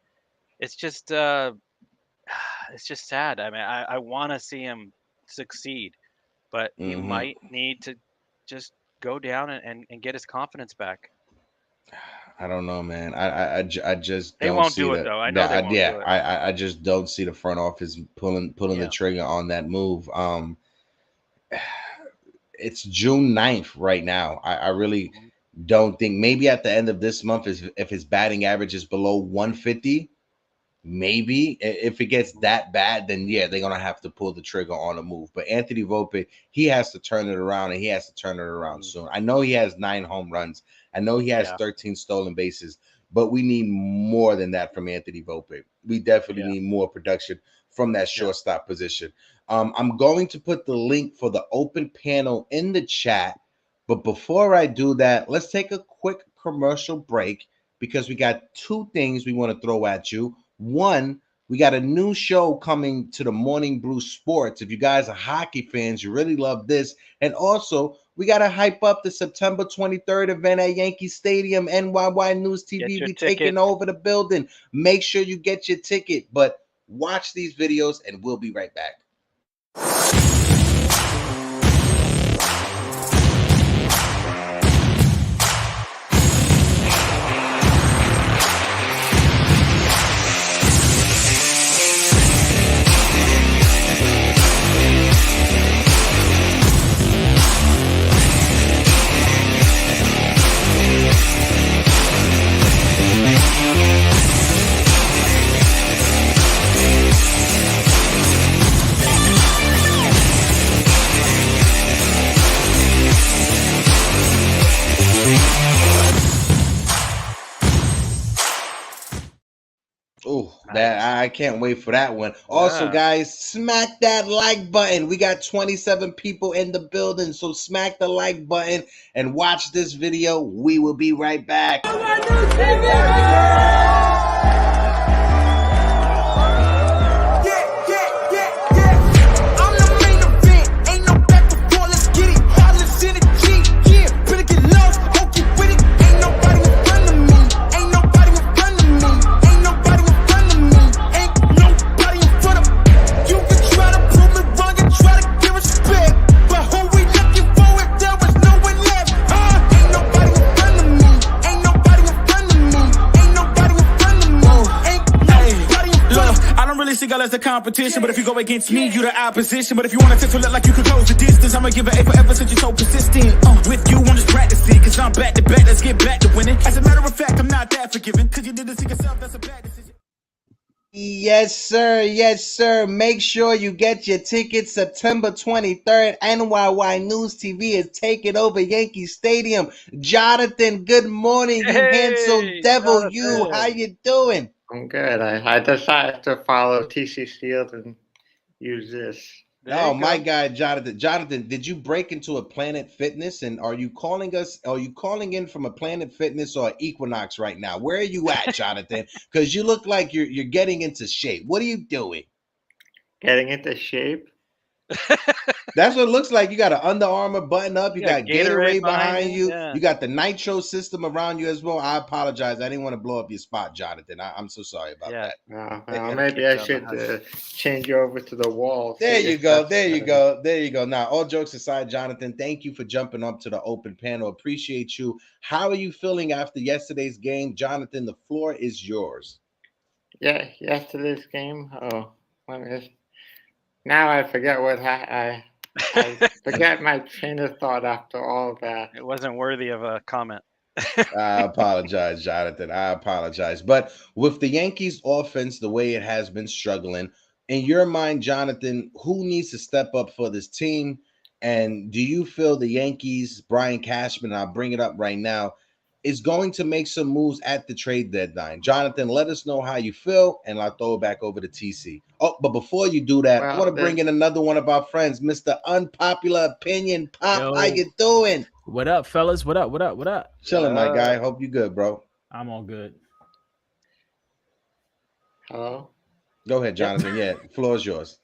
it's just sad. I mean, I want to see him succeed, but he might need to just go down and get his confidence back. I don't know, man. I just they don't won't see do it though. I know they won't do it. I just don't see the front office pulling the trigger on that move. It's June 9th right now. I really don't think, maybe at the end of this month, if his batting average is below 150, maybe if it gets that bad, then yeah, they're gonna have to pull the trigger on a move. But Anthony Volpe, he has to turn it around, and he has to turn it around soon. I know he has 9 home runs. I know he has 13 stolen bases, but we need more than that from Anthony Volpe. We definitely need more production from that shortstop position. I'm going to put the link for the open panel in the chat, but before I do that, let's take a quick commercial break because we got 2 things we want to throw at you. One, we got a new show coming to the Morning Brew Sports. If you guys are hockey fans, you really love this. And also, we got to hype up the September 23rd event at Yankee Stadium. nyynewstv be taking over the building. Make sure you get your ticket. But watch these videos, and we'll be right back. I can't wait for that one. Also, guys, smack that like button. We got 27 people in the building, so smack the like button and watch this video. We will be right back. seagull as the competition. But if you go against me, you the opposition. But if you want to look like you can close the distance, I'ma give it A forever since you're so persistent. With you, I'm just practicing, cause I'm back to back. Let's get back to winning. As a matter of fact, I'm not that forgiving, cause you didn't see yourself, that's a bad decision. Yes, sir. Yes, sir. Make sure you get your tickets September 23rd. NYY News TV is taking over Yankee Stadium. Jonathan, good morning. You handsome devil. Jonathan. You, how you doing? I'm good. I decided to follow TC Field and use this. Oh, my God, Jonathan. Jonathan, did you break into a Planet Fitness? And are you calling us? Are you calling in from a Planet Fitness or Equinox right now? Where are you at, Jonathan? Because you look like you're getting into shape. What are you doing? Getting into shape? That's what it looks like. You got an Under Armour button up. You got Gatorade behind you. Yeah. You got the Nitro system around you as well. I apologize. I didn't want to blow up your spot, Jonathan. I'm so sorry about that. Well, maybe I should change you over to the wall. There you go. There you go. There you go. Now, all jokes aside, Jonathan, thank you for jumping up to the open panel. Appreciate you. How are you feeling after yesterday's game? Jonathan, the floor is yours. Yeah, yesterday's game. Now I forget what I forget my train of thought after all of that. It wasn't worthy of a comment. I apologize, Jonathan. I apologize. But with the Yankees offense, the way it has been struggling, in your mind, Jonathan, who needs to step up for this team? And do you feel the Yankees, Brian Cashman, I'll bring it up right now, is going to make some moves at the trade deadline? Jonathan, let us know how you feel, and I'll throw it back over to TC. Oh, but before you do that, I want to bring in another one of our friends, Mr. Unpopular Opinion. Pop, Yo. how you doing? What up, fellas? What up? What up? What up? Chilling, my guy. Hope you good, bro. I'm all good. Hello? Go ahead, Jonathan. Yeah, the floor is yours.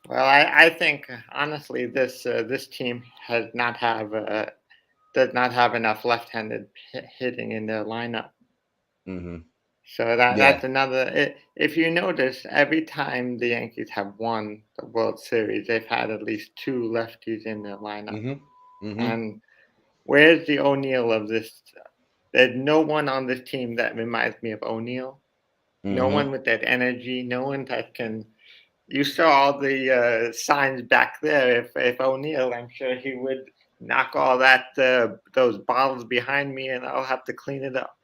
Well, I think honestly this team does not have enough left-handed hitting in their lineup. Mm-hmm. So that's another. If you notice, every time the Yankees have won the World Series, they've had at least two lefties in their lineup. Mm-hmm. Mm-hmm. And where's the O'Neill of this? There's no one on this team that reminds me of O'Neill. Mm-hmm. No one with that energy. No one that can. You saw all the signs back there. If O'Neill, I'm sure he would knock all that those bottles behind me, and I'll have to clean it up.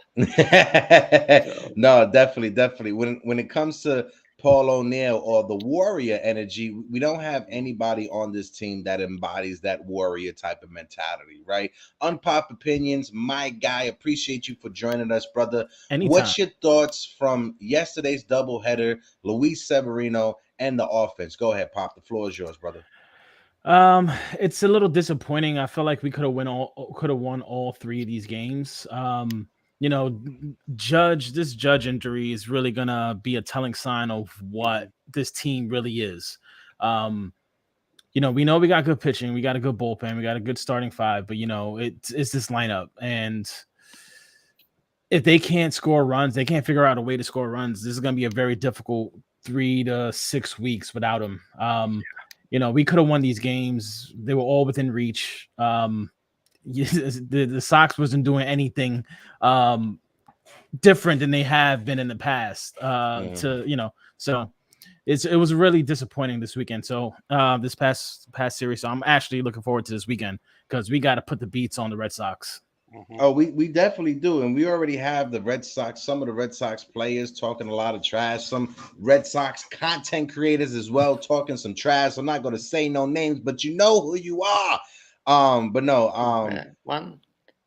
No, definitely. When it comes to Paul O'Neill or the warrior energy, we don't have anybody on this team that embodies that warrior type of mentality, right? Unpop opinions, my guy. Appreciate you for joining us, brother. Anytime. What's your thoughts from yesterday's doubleheader, Luis Severino and the offense? Go ahead, Pop. The floor is yours, brother. It's a little disappointing. I feel like we could have won all three of these games. You know, this Judge injury is really gonna be a telling sign of what this team really is. You know, we know we got good pitching, we got a good bullpen, we got a good starting five, but you know, it's this lineup, and if they can't score runs, they can't figure out a way to score runs. This is gonna be a very difficult 3 to 6 weeks without him. You know, we could have won these games. They were all within reach. The Sox wasn't doing anything different than they have been in the past. So it was really disappointing this weekend. So this past series. So I'm actually looking forward to this weekend because we got to put the beats on the Red Sox. Mm-hmm. Oh, we definitely do. And we already have the Red Sox, some of the Red Sox players talking a lot of trash, some Red Sox content creators as well talking some trash. I'm not going to say no names, but you know who you are.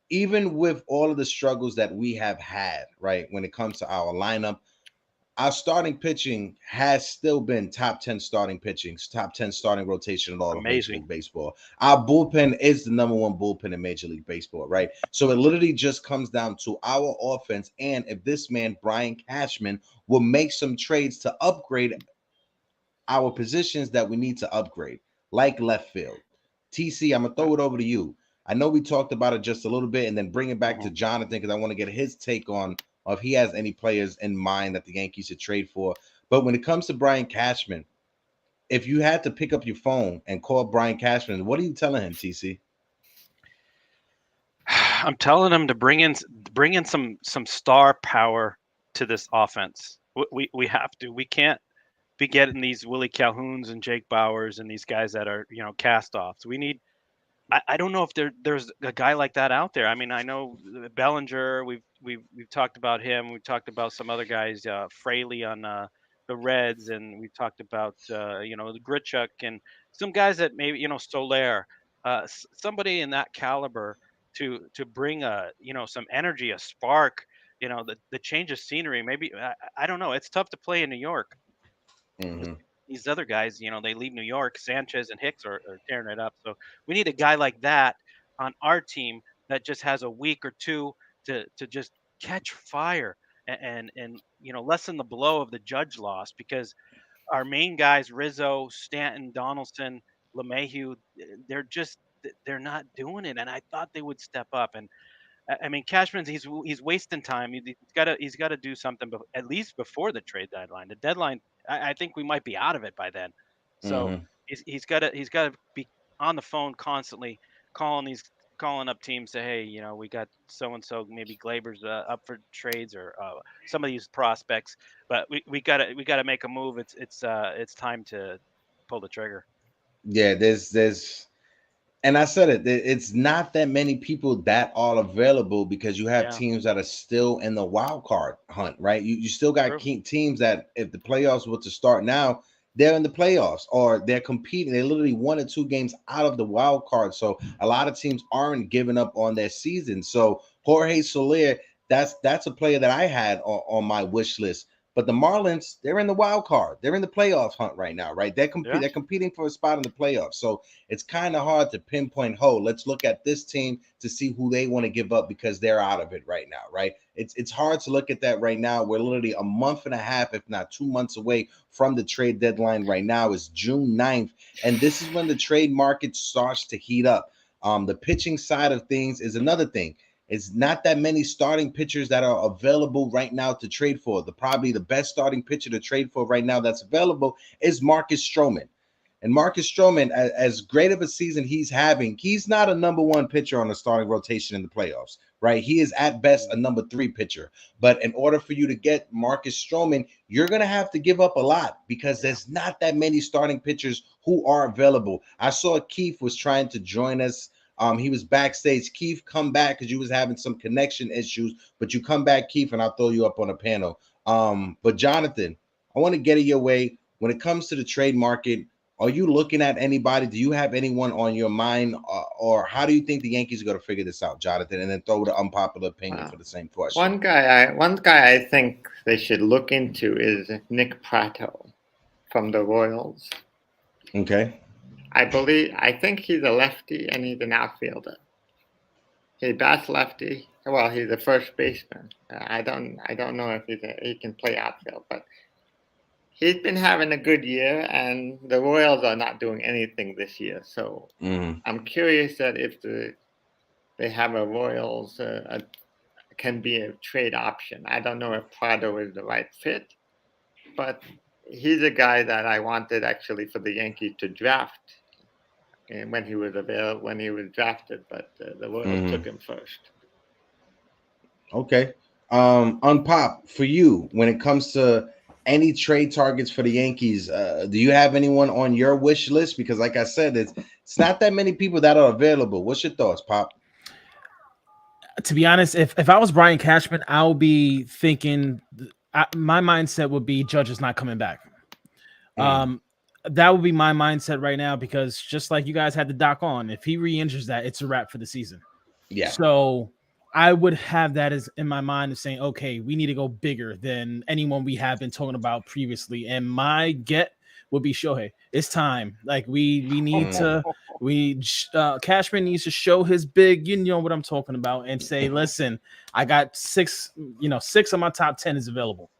Even with all of the struggles that we have had, right, when it comes to our lineup, our starting pitching has still been top 10 starting pitching, top 10 starting rotation in all of Major League Baseball. Our bullpen is the number one bullpen in Major League Baseball, right? So it literally just comes down to our offense, and if this man, Brian Cashman, will make some trades to upgrade our positions that we need to upgrade, like left field. TC, I'm going to throw it over to you. I know we talked about it just a little bit, and then bring it back to Jonathan because I want to get his take on if he has any players in mind that the Yankees should trade for. But when it comes to Brian Cashman, if you had to pick up your phone and call Brian Cashman, what are you telling him, TC? I'm telling him to bring in some star power to this offense. We have to. We can't be getting these Willie Calhouns and Jake Bowers and these guys that are, cast-offs. We need I don't know if there's a guy like that out there. I mean, I know Bellinger. We've talked about him. We've talked about some other guys, Fraley on the Reds, and we've talked about the Grichuk and some guys that maybe Soler, somebody in that caliber to bring some energy, a spark. The change of scenery. Maybe I don't know. It's tough to play in New York. Mm-hmm. These other guys, they leave New York. Sanchez and Hicks are tearing it up. So we need a guy like that on our team that just has a week or two to just catch fire and lessen the blow of the Judge loss, because our main guys, Rizzo, Stanton, Donaldson, LeMahieu, they're not doing it, and I thought they would step up. And I mean, Cashman's he's wasting time. He's got to do something at least before the trade deadline. The deadline, I think we might be out of it by then. So Mm-hmm. he's got to be on the phone constantly, calling up teams, say, hey, we got so and so, maybe Glaber's up for trades, or some of these prospects, but we gotta make a move. It's time to pull the trigger. Yeah, there's and I said it, it's not that many people that are available, because you have Yeah, teams that are still in the wild card hunt, right? You still got true. teams that, if the playoffs were to start now, they're in the playoffs, or they're competing. They're literally 1 or 2 games out of the wild card. So a lot of teams aren't giving up on their season. So Jorge Soler, that's a player that I had on my wish list. But the Marlins, they're in the wild card. They're in the playoff hunt right now, right? They're Yeah. competing for a spot in the playoffs. So it's kind of hard to pinpoint, let's look at this team to see who they want to give up, because they're out of it right now, right? It's hard to look at that right now. We're literally a month and a half, if not 2 months away from the trade deadline. Right now is June 9th, and this is when the trade market starts to heat up. The pitching side of things is another thing. It's not that many starting pitchers that are available right now to trade for. Probably the best starting pitcher to trade for right now that's available is Marcus Stroman. And Marcus Stroman, as great of a season he's having, he's not a number 1 pitcher on the starting rotation in the playoffs, right? He is at best a number 3 pitcher. But in order for you to get Marcus Stroman, you're going to have to give up a lot, because there's not that many starting pitchers who are available. I saw Keith was trying to join us. He was backstage. Keith, come back, because you was having some connection issues, but you come back, Keith, and I'll throw you up on a panel. But Jonathan, I want to get it your way. When it comes to the trade market, are you looking at anybody? Do you have anyone on your mind, or how do you think the Yankees are going to figure this out, Jonathan? And then throw the unpopular opinion for the same question. One guy I think they should look into is Nick Pratto from the Royals. Okay. I think he's a lefty and he's an outfielder. He bats lefty. Well, he's a first baseman. I don't know if he can play outfield, but he's been having a good year, and the Royals are not doing anything this year. So I'm curious that if they have a Royals can be a trade option. I don't know if Prado is the right fit, but he's a guy that I wanted actually for the Yankees to draft. And when he was drafted, but the Royals took him first. Okay. Unpop, for you, when it comes to any trade targets for the Yankees, do you have anyone on your wish list? Because like I said, it's not that many people that are available. What's your thoughts, Pop? To be honest, if I was Brian Cashman, I'll be thinking my mindset would be Judge is not coming back. That would be my mindset right now, because just like you guys had the doc on, if he re-injures that, it's a wrap for the season. Yeah. So I would have that as in my mind of saying, okay, we need to go bigger than anyone we have been talking about previously. And my get would be Shohei. It's time. Like we need to. Cashman needs to show his big. You know what I'm talking about, and say, listen, I got 6. 6 of my top 10 is available.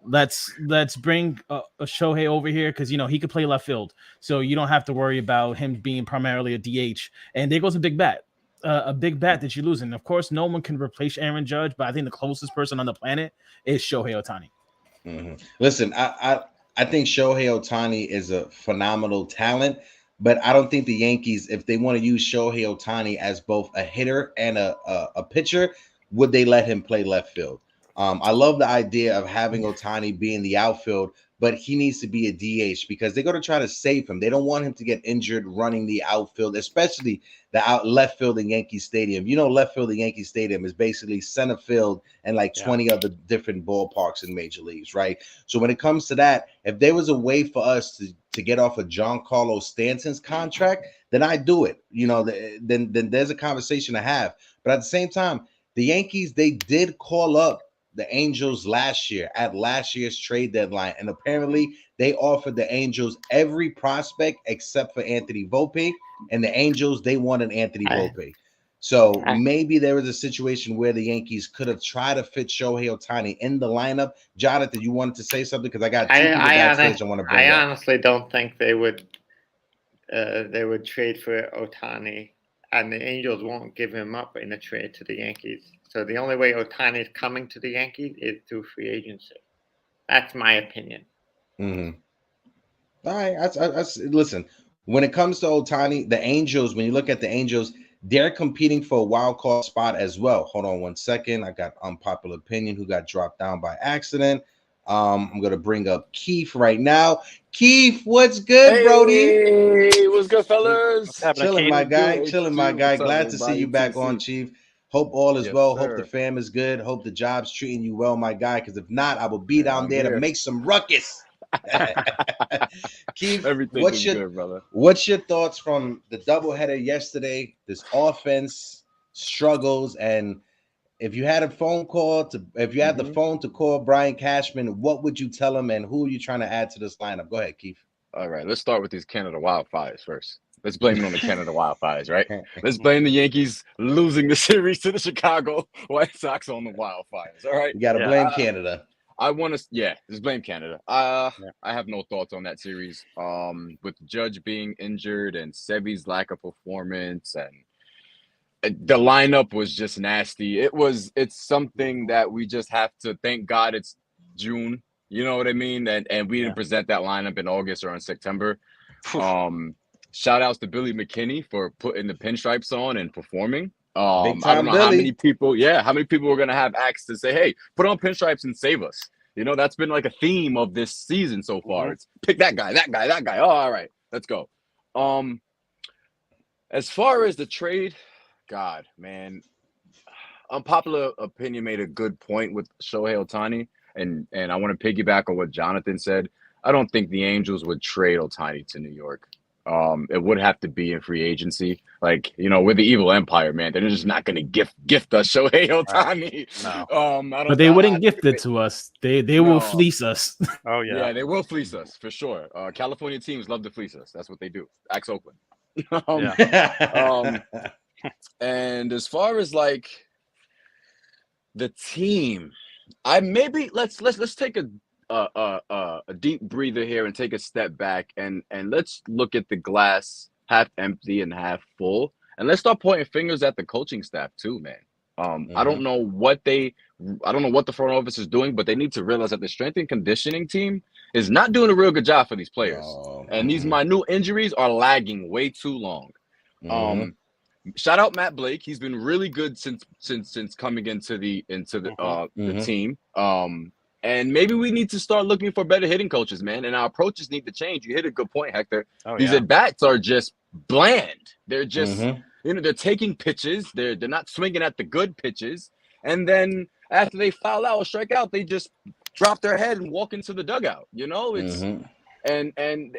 Let's bring a Shohei over here, because he could play left field, so you don't have to worry about him being primarily a DH. And there goes a big bat that you're losing. Of course, no one can replace Aaron Judge, but I think the closest person on the planet is Shohei Ohtani. Listen, I think Shohei Ohtani is a phenomenal talent, but I don't think the Yankees, if they want to use Shohei Ohtani as both a hitter and a pitcher, would they let him play left field? I love the idea of having Ohtani be in the outfield, but he needs to be a DH because they're going to try to save him. They don't want him to get injured running the outfield, especially the left field in Yankee Stadium. You know, left field in Yankee Stadium is basically center field and like 20 other different ballparks in major leagues, right? So when it comes to that, if there was a way for us to get off of Giancarlo Stanton's contract, then I do it. You know, then there's a conversation to have. But at the same time, the Yankees, they did call up the Angels last year at last year's trade deadline, and apparently they offered the Angels every prospect except for Anthony Volpe, and the Angels, they wanted Anthony Volpe. So maybe there was a situation where the Yankees could have tried to fit Shohei Ohtani in the lineup. Jonathan, you wanted to say something because I got two people backstage I want to bring up. I honestly don't think they would trade for Ohtani, and the Angels won't give him up in a trade to the Yankees. So the only way Ohtani is coming to the Yankees is through free agency. That's my opinion. Mm-hmm. All right. Listen, when it comes to Ohtani, the Angels, when you look at the Angels, they're competing for a wild card spot as well. Hold on one second. I got unpopular opinion who got dropped down by accident. I'm going to bring up Keith right now. Keith, what's good, Brody? Hey, what's good, fellas? Chilling, my guy. Chilling, my guy. What's up, Glad to see you back on, Chief. Hope all is well. Hope the fam is good. Hope the job's treating you well, my guy. Because if not, I will be down there to make some ruckus. Keith, what's your thoughts from the doubleheader yesterday? This offense struggles, and if you had a phone call the phone to call Brian Cashman, what would you tell him, and who are you trying to add to this lineup? Go ahead, Keith. All right, let's start with these Canada Wildfires first. Let's blame it on the Canada Wildfires, right? Let's blame the Yankees losing the series to the Chicago White Sox on the Wildfires. All right, you got to blame Canada. Let's blame Canada. I have no thoughts on that series. With Judge being injured and Sevy's lack of performance, and the lineup was just nasty. It's something that we just have to thank God it's June. You know what I mean? And we didn't present that lineup in August or in September. Shout outs to Billy McKinney for putting the pinstripes on and performing. I don't know how many people were gonna have acts to say, hey, put on pinstripes and save us. You know, that's been like a theme of this season so far. It's pick that guy. Oh, all right, let's go. As far as the trade, God, man, unpopular opinion made a good point with Shohei Ohtani, and I want to piggyback on what Jonathan said. I don't think the Angels would trade Ohtani to New York. It would have to be in free agency. Like, you know, we're the evil empire, man. They're just not going to gift us Shohei Ohtani. No. But they wouldn't gift it to us. They will fleece us. Oh, yeah. Yeah, they will fleece us for sure. California teams love to fleece us. That's what they do. Axe Oakland. And as far as like the team, let's take a deep breather here and take a step back and let's look at the glass half empty and half full, and let's start pointing fingers at the coaching staff too, man. I don't know what the front office is doing, but they need to realize that the strength and conditioning team is not doing a real good job for these players. And these minute injuries are lagging way too long. Shout out Matt Blake. He's been really good since coming into the team. And maybe we need to start looking for better hitting coaches, man. And our approaches need to change. You hit a good point, Hector. These at-bats are just bland. They're just, they're taking pitches. They're not swinging at the good pitches. And then after they foul out or strike out, they just drop their head and walk into the dugout. You know, it's and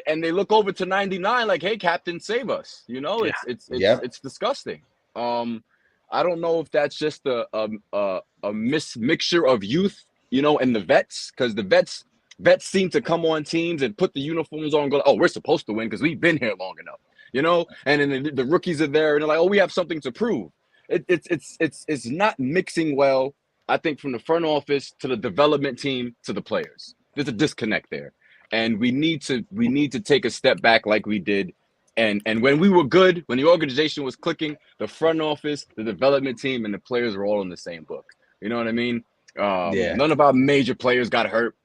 they look over to 99 like, hey, Captain, save us. You know, it's disgusting. I don't know if that's just a mixture of youth, you know, and the vets, because the vets seem to come on teams and put the uniforms on and go, oh, we're supposed to win because we've been here long enough, you know, and then the rookies are there and they're like, oh, we have something to prove. It's not mixing well, I think, from the front office to the development team to the players. There's a disconnect there, and we need to take a step back like we did. And when we were good, when the organization was clicking, the front office, the development team, and the players were all in the same book. You know what I mean? None of our major players got hurt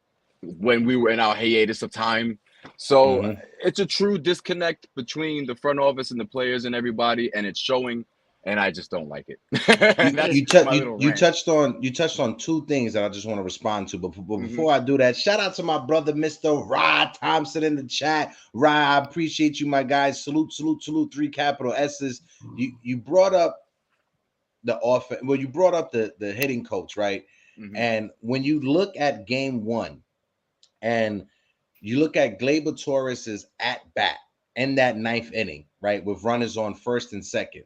when we were in our hiatus of time. So it's a true disconnect between the front office and the players and everybody, and it's showing. and I just don't like it. You touched on two things that I just want to respond to. But before I do that, shout out to my brother, Mr. Rod Thompson in the chat. Rod, I appreciate you, my guys. Salute, 3 capital S's. You brought up the offense. Well, you brought up the hitting coach, right? And when you look at game 1 and you look at Gleyber Torres's at bat in that 9th inning, right, with runners on first and second,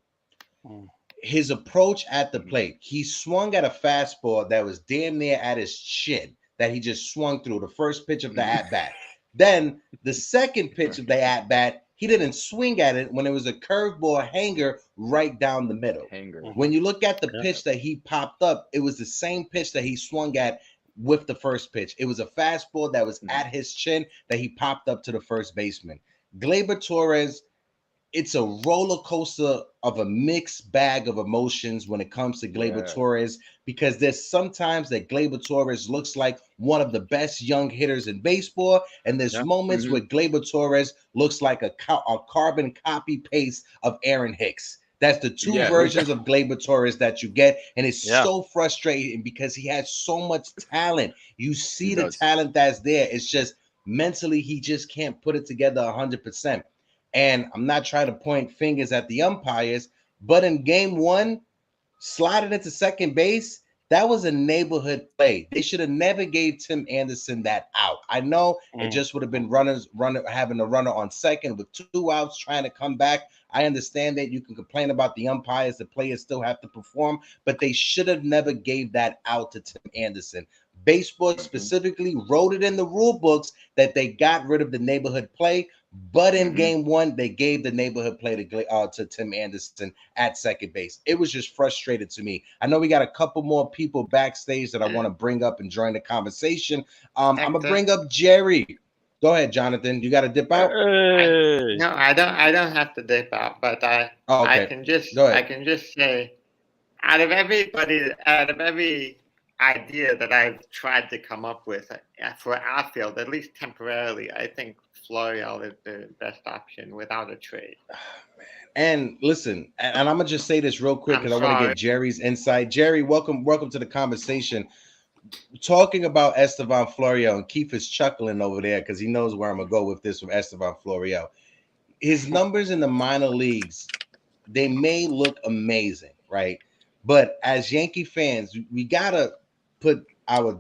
his approach at the plate, he swung at a fastball that was damn near at his chin that he just swung through the first pitch of the at bat. Then the second pitch of the at bat, he didn't swing at it when it was a curveball hanger right down the middle. When you look at the pitch that he popped up, it was the same pitch that he swung at with the first pitch. It was a fastball that was at his chin that he popped up to the first baseman. Gleyber Torres, it's a roller coaster of a mixed bag of emotions when it comes to Gleyber Torres, because there's sometimes that Gleyber Torres looks like one of the best young hitters in baseball, and there's moments where Gleyber Torres looks like a carbon copy paste of Aaron Hicks. That's the two versions of Gleyber Torres that you get, and it's so frustrating because he has so much talent. You see the talent that's there. It's just mentally he just can't put it together 100%. And I'm not trying to point fingers at the umpires, but in game 1, sliding into second base, that was a neighborhood play. They should have never gave Tim Anderson that out. I know it just would have been having a runner on second with 2 outs trying to come back. I understand that you can complain about the umpires. The players still have to perform, but they should have never gave that out to Tim Anderson. Baseball specifically wrote it in the rule books that they got rid of the neighborhood play, but in game 1, they gave the neighborhood play to Tim Anderson at second base. It was just frustrated to me. I know we got a couple more people backstage that I want to bring up and join the conversation. I'm gonna bring up Jerry. Go ahead, Jonathan. You got to dip out? No, I don't have to dip out, but I can just say, out of every idea that I've tried to come up with for outfield, at least temporarily, I think Florial is the best option without a trade. And listen, and I'm gonna just say this real quick because I want to get Jerry's insight. Jerry, welcome to the conversation. Talking about Estevan Florial, and Keith is chuckling over there because he knows where I'm gonna go with this with Estevan Florial. His numbers in the minor leagues, they may look amazing, right? But as Yankee fans, we gotta put our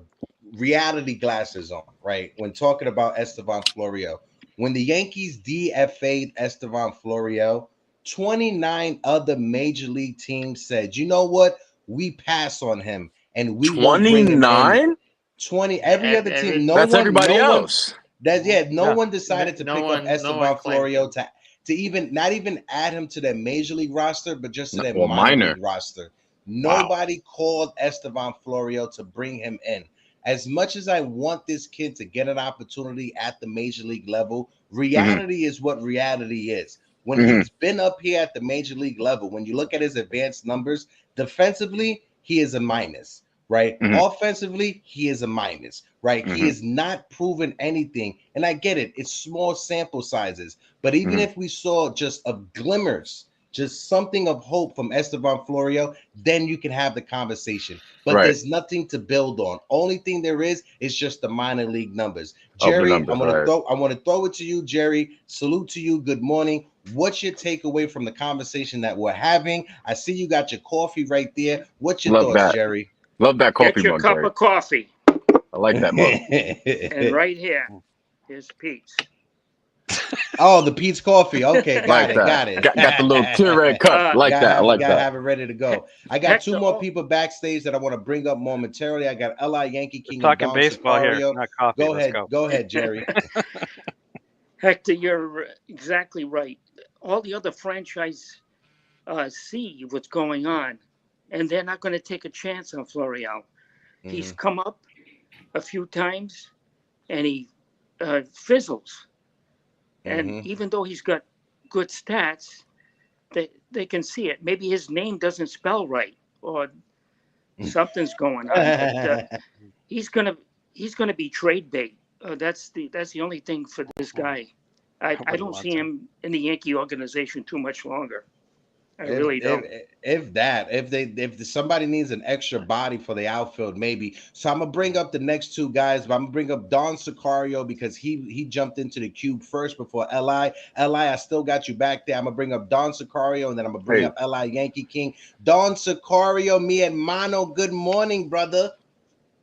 reality glasses on, right? When talking about Estevan Florial, when the Yankees DFA'd Estevan Florial, 29 other major league teams said, you know what? We pass on him and we 29? 20 every other team. That's everybody else. No one decided to pick up Estevan Florial to even not even add him to their major league roster, but just to their minor league roster. Nobody called Estevan Florial to bring him in. As much as I want this kid to get an opportunity at the major league level, reality is what reality is. When he's been up here at the major league level, when you look at his advanced numbers, defensively, he is a minus, right? Offensively, he is a minus, right? He has not proven anything. And I get it. It's small sample sizes. But even if we saw just of glimmers, just something of hope from Estevan Florial, then you can have the conversation. But there's nothing to build on. Only thing there is just the minor league numbers. Jerry, I want to throw it to you, Jerry. Salute to you. Good morning. What's your takeaway from the conversation that we're having? I see you got your coffee right there. What's your thoughts, Jerry? Love that coffee. Get your cup of coffee. I like that mug. And right here is Pete's. Oh, the Pete's coffee. Okay, got it. Got the little Keurig cup. I like that. Have it ready to go. I got Hector, 2 more people backstage that I want to bring up momentarily. I got LI Yankee King. We're talking baseball here, not coffee. Go ahead, Jerry. Hector, you're exactly right. All the other franchise see what's going on, and they're not going to take a chance on Florial. He's come up a few times, and he fizzles. And even though he's got good stats, they can see it. Maybe his name doesn't spell right, or something's going on. But, he's gonna be trade bait. That's the only thing for this guy. I don't see him in the Yankee organization too much longer. I really don't. If somebody needs an extra body for the outfield, maybe. So I'm gonna bring up the next two guys, but I'm gonna bring up Don Sicario because he jumped into the cube first before Li. I still got you back there. I'm gonna bring up Don Sicario and then I'm gonna bring up Li Yankee King. Don Sicario, mi hermano, good morning, brother.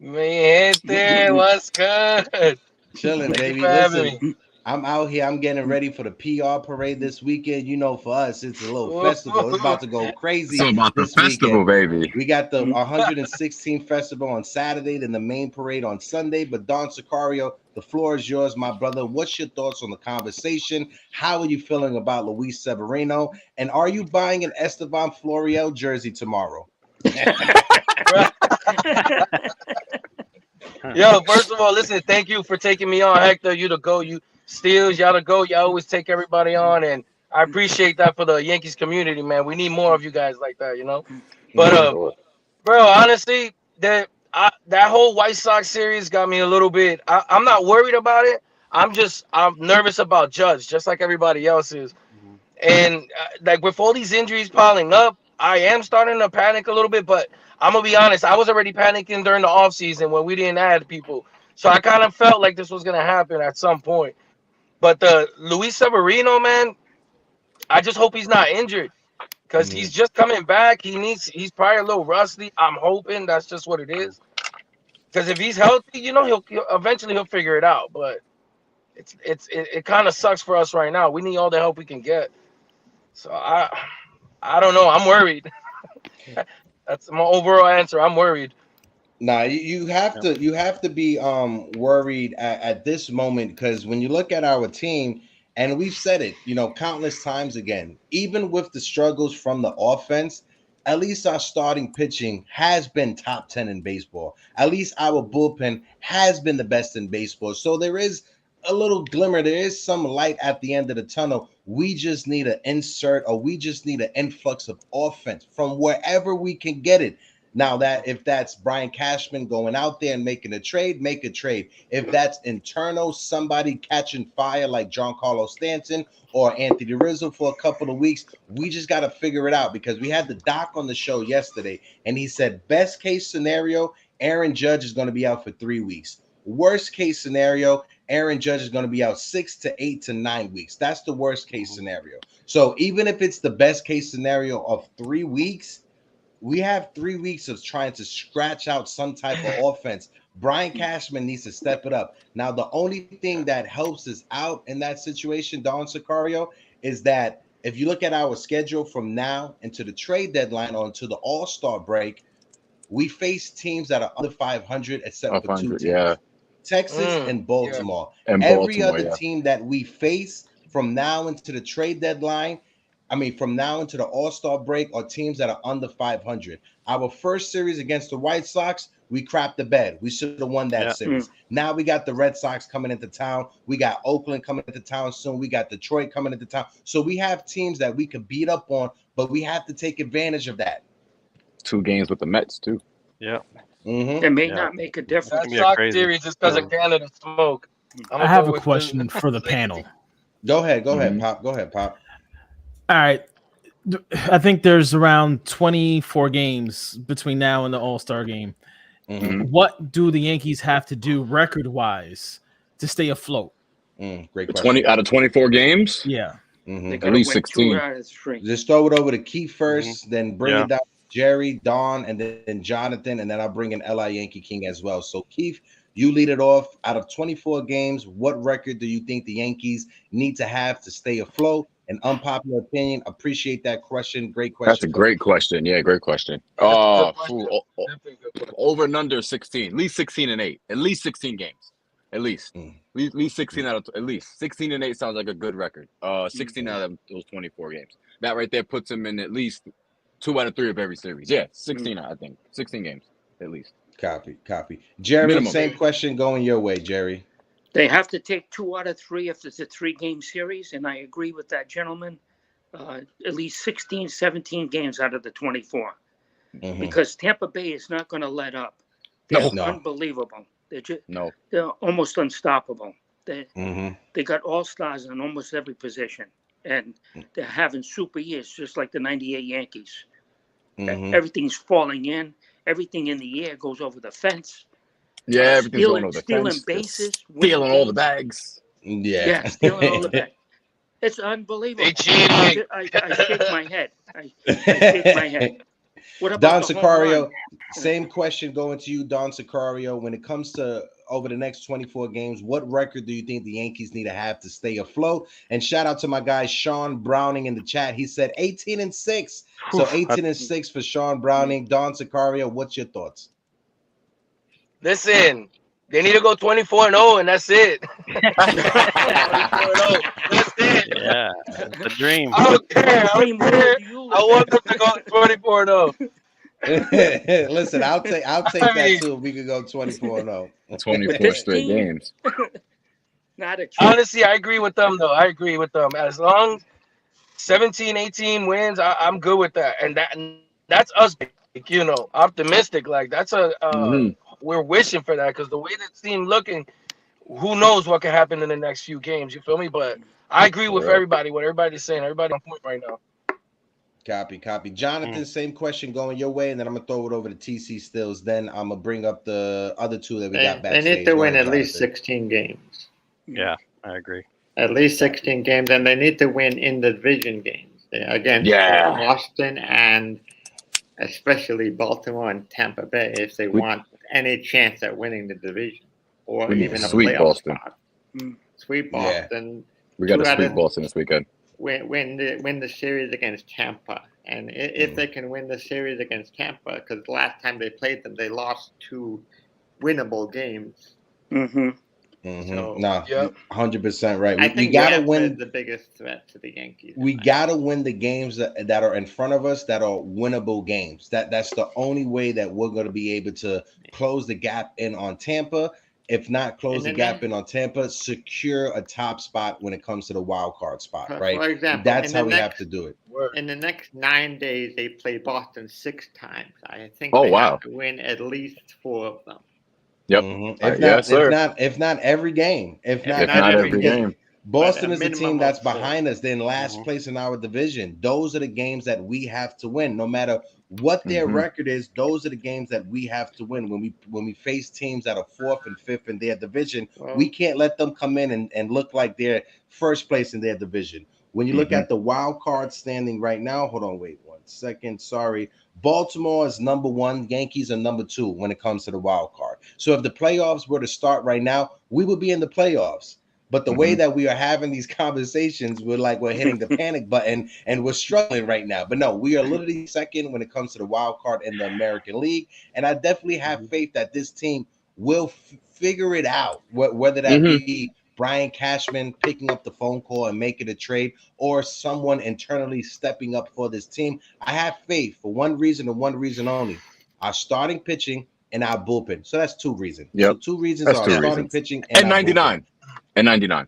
Me gente, what's good? Chilling, baby. for having Listen, I'm out here. I'm getting ready for the PR parade this weekend. You know, for us, it's a little festival. It's about to go crazy. So about the this festival, weekend. baby. We got the 116th festival on Saturday, then the main parade on Sunday. But Don Sicario, the floor is yours, my brother. What's your thoughts on the conversation? How are you feeling about Luis Severino? And are you buying an Esteban Florial jersey tomorrow? Yo, first of all, listen, thank you for taking me on, Hector. You the GOAT. You Steels, y'all the GOAT. Y'all always take everybody on, and I appreciate that for the Yankees community, man. We need more of you guys like that, you know. But bro, honestly, that whole White Sox series got me a little bit. I'm not worried about it. I'm nervous about Judge, just like everybody else is. And like with all these injuries piling up, I am starting to panic a little bit, but I'm gonna be honest, I was already panicking during the offseason when we didn't add people. So I kind of felt like this was gonna happen at some point. But the Luis Severino, man, I just hope he's not injured. Because he's just coming back. He's probably a little rusty. I'm hoping that's just what it is. Because if he's healthy, you know, he'll eventually figure it out. But it kind of sucks for us right now. We need all the help we can get. So I don't know. I'm worried. That's my overall answer. I'm worried. Nah, you have to be worried at this moment, because when you look at our team, and we've said it, you know, countless times again, even with the struggles from the offense, at least our starting pitching has been top 10 in baseball. At least our bullpen has been the best in baseball. So there is a little glimmer. There is some light at the end of the tunnel. We just need an insert, or we just need an influx of offense from wherever we can get it. Now, that if that's Brian Cashman going out there and making a trade, make a trade. If that's internal, somebody catching fire like Giancarlo Stanton or Anthony Rizzo for a couple of weeks, we just got to figure it out, because we had the doc on the show yesterday, and he said best case scenario, Aaron Judge is going to be out for 3 weeks. Worst case scenario, Aaron Judge is going to be out 6 to 8 to 9 weeks. That's the worst case scenario. So even if it's the best case scenario of 3 weeks, we have 3 weeks of trying to scratch out some type of offense. Brian Cashman needs to step it up. Now, the only thing that helps us out in that situation, Don Sicario, is that if you look at our schedule from now into the trade deadline or into the All-Star break, we face teams that are under 500 except for 2 teams. Yeah. Texas and Baltimore. Yeah. And every other team that we face from now into the trade deadline, from now into the All-Star break, are teams that are under 500. Our first series against the White Sox, we crapped the bed. We should have won that series. Now we got the Red Sox coming into town. We got Oakland coming into town soon. We got Detroit coming into town. So we have teams that we could beat up on, but we have to take advantage of that. 2 games with the Mets, too. Yeah. It may not make a difference. That Sox series is because of Canada smoke. I have a question for the panel. Go ahead, Pop. Go ahead, Pop. All right. I think there's around 24 games between now and the All-Star game. What do the Yankees have to do record-wise to stay afloat? Great question. 20 out of 24 games? Yeah. At least 16. Just throw it over to Keith first, then bring it down to Jerry, Don, and then Jonathan, and then I'll bring in Li Yankee King as well. So, Keith, you lead it off. Out of 24 games, what record do you think the Yankees need to have to stay afloat? An unpopular opinion. Appreciate that question. Great question. That's a great question. Yeah, great question. Over and under 16. At least 16 and 8. At least 16 games. At least. At least 16 out of at least 16 and 8 sounds like a good record. 16 out of those 24 games. That right there puts them in at least 2 out of 3 of every series. Yeah, 16. I think 16 games at least. Copy. Jerry, Minimum. Same question going your way, Jerry. They have to take 2 out of 3 if it's a 3-game series, and I agree with that gentleman. At least 16, 17 games out of the 24. Because Tampa Bay is not going to let up. They're unbelievable. They're almost unstoppable. They got all-stars in almost every position. and they're having super years, just like the '98 Yankees. Mhm. Everything's falling in. Everything in the air goes over the fence. Yeah, everything's going over the Stealing fence. bases, Stealing all the bags. Yeah, stealing all the bags. It's unbelievable. They cheating. I shake my head. I shake my head. What about Don the home run? Sicario, same question going to you, Don Sicario. When it comes to over the next 24 games, what record do you think the Yankees need to have to stay afloat? And shout out to my guy Sean Browning in the chat. He said 18-6. So 18-6 for Sean Browning. Don Sicario, what's your thoughts? Listen, they need to go 24-0, and that's it. 24-0. That's it. Yeah, the dream. I don't care. I don't care. I want them to go 24-0. Listen, I'll take that too. If we could go 24-0. 24 straight games. Not a Honestly, I agree with them though. I agree with them. As long 17, 18 wins, I'm good with that. And that's us, you know, optimistic. Like that's we're wishing for that because the way that team looking, who knows what can happen in the next few games. You feel me? But I agree with everybody. What everybody's saying. Everybody on point right now. Copy. Jonathan, same question going your way, and then I'm gonna throw it over to TC Stills. Then I'm gonna bring up the other two that we got backstage. They need to win at least 16 games. Yeah, I agree. At least 16 games, and they need to win in the division games against Boston and especially Baltimore and Tampa Bay if they want any chance at winning the division or even a playoff Boston. spot. Sweep Boston. Yeah. We got to sweep Boston this weekend. Win the series against Tampa, and if they can win the series against Tampa, because the last time they played them, they lost 2 winnable games. So, no, 100% right. I think we gotta win the biggest threat to the Yankees. We gotta win the games that are in front of us that are winnable games. That's the only way that we're gonna be able to close the gap in on Tampa. If not close the gap in on Tampa, secure a top spot when it comes to the wild card spot, right? For example, that's how we have to do it. In the next 9 days, they play Boston 6 times. I think they have to win at least 4 of them. Yep. If not every game. If not every game. Boston is the team that's behind us. They're in last place in our division. Those are the games that we have to win. No matter what their record is, those are the games that we have to win. When we face teams that are 4th and 5th in their division, we can't let them come in and look like they're first place in their division. When you look at the wild card standing right now, hold on, wait 1 second. Sorry. Baltimore is number 1. Yankees are number 2 when it comes to the wild card. So if the playoffs were to start right now, we would be in the playoffs. But the way that we are having these conversations, we're hitting the panic button and we're struggling right now. But no, we are literally second when it comes to the wild card in the American League. And I definitely have faith that this team will figure it out, whether that be Brian Cashman picking up the phone call and making a trade or someone internally stepping up for this team. I have faith for one reason and one reason only: our starting pitching and our bullpen. So that's 2 reasons. So 2 reasons are starting pitching and 99. And 99.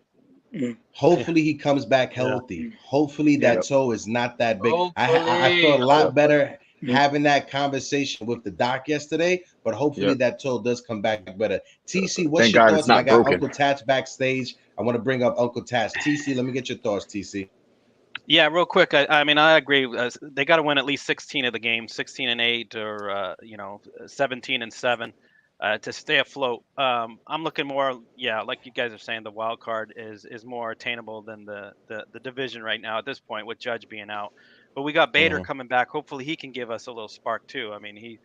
Hopefully he comes back healthy. Hopefully that toe is not that big. I feel a lot better having that conversation with the doc yesterday, but hopefully that toe does come back better. TC, what's your thoughts? I got Uncle Tats backstage. I want to bring up Uncle Tats. TC, let me get your thoughts, TC. Yeah, real quick. I mean, I agree. They got to win at least 16 of the games, 16-8 or 17-7. To stay afloat. I'm looking more, like you guys are saying, the wild card is more attainable than the division right now at this point with Judge being out. But we got Bader coming back. Hopefully he can give us a little spark too. I mean, he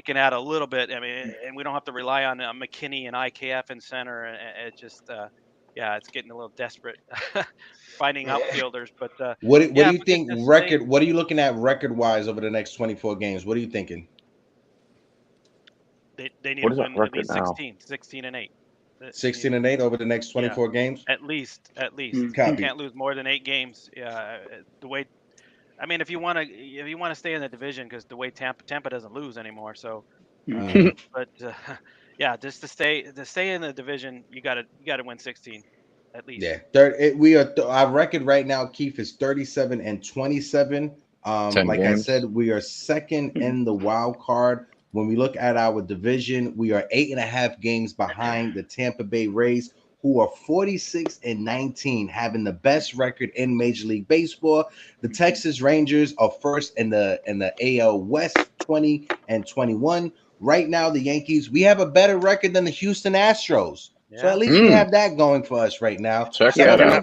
can add a little bit. I mean, and we don't have to rely on McKinney and IKF in center. It just, it's getting a little desperate finding outfielders. But what do you think record? What are you looking at record wise over the next 24 games? What are you thinking? They need to win at least 16-8. 16-8 over the next 24 games? At least. You can't lose more than 8 games. Yeah, the way. I mean, if you want to stay in the division, because the way Tampa doesn't lose anymore. So, just to stay in the division, you got to win 16 at least. Yeah, our record right now, Keith, is 37-27. Like I said, we are second in the wild card. When we look at our division, we are 8.5 games behind the Tampa Bay Rays, who are 46-19, having the best record in Major League Baseball. The Texas Rangers are first in the AL West, 20-21. Right now, the Yankees, we have a better record than the Houston Astros. So at least we have that going for us right now. Check So that I'm out.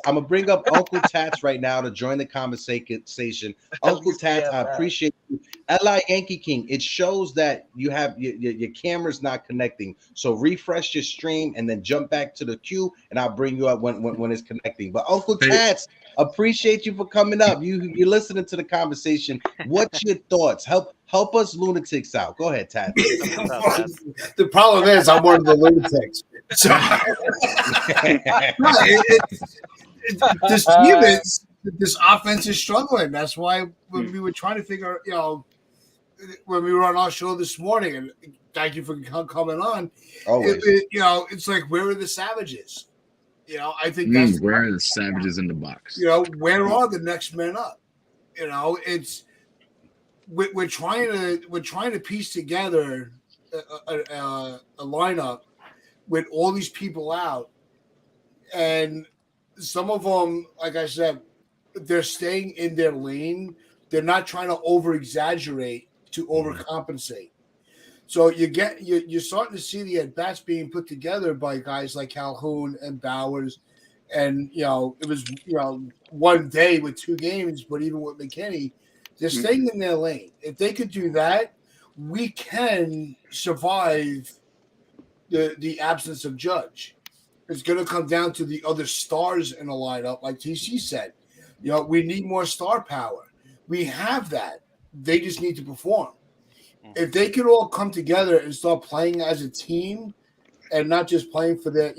gonna bring up Uncle Tats right now to join the conversation. Uncle Tats, I appreciate you. LI Yankee King, it shows that you have your camera's not connecting. So refresh your stream and then jump back to the queue, and I'll bring you up when it's connecting. But Uncle Tats, appreciate you for coming up. You're listening to the conversation. What's your thoughts? Help us lunatics out. Go ahead, Tats. The problem is I'm one of the lunatics. So this offense is struggling. That's why when we were trying to figure, when we were on our show this morning, and thank you for coming on. Always. It's like, where are the savages? I think that's where are the savages in the box? Where are the next men up? It's we're trying to piece together a lineup with all these people out, and some of them, like I said, they're staying in their lane. They're not trying to over exaggerate to overcompensate. So you're starting to see the at bats being put together by guys like Calhoun and Bowers, and it was one day with 2 games, but even with McKinney, they're staying in their lane. If they could do that, we can survive the absence of Judge. It's going to come down to the other stars in the lineup, like TC said. We need more star power. We have that. They just need to perform. If they could all come together and start playing as a team, and not just playing for their,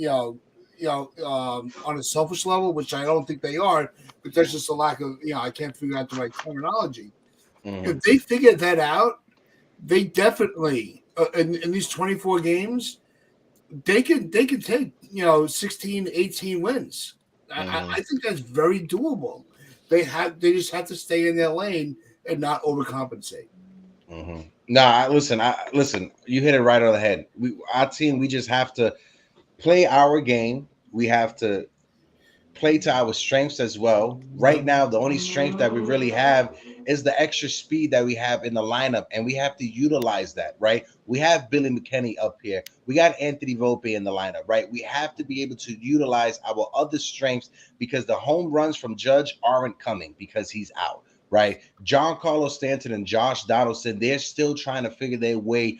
on a selfish level, which I don't think they are, but there's just a lack of, I can't figure out the right terminology. If they figure that out, they definitely in these 24 games, they could take 16, 18 wins. I think that's very doable. They just have to stay in their lane and not overcompensate. Listen. You hit it right on the head. Our team, we just have to play our game. We have to play to our strengths as well. Right now, the only strength that we really have is the extra speed that we have in the lineup, and we have to utilize that, right? We have Billy McKinney up here. We got Anthony Volpe in the lineup, right? We have to be able to utilize our other strengths because the home runs from Judge aren't coming because he's out, right? Giancarlo Stanton and Josh Donaldson, they're still trying to figure their way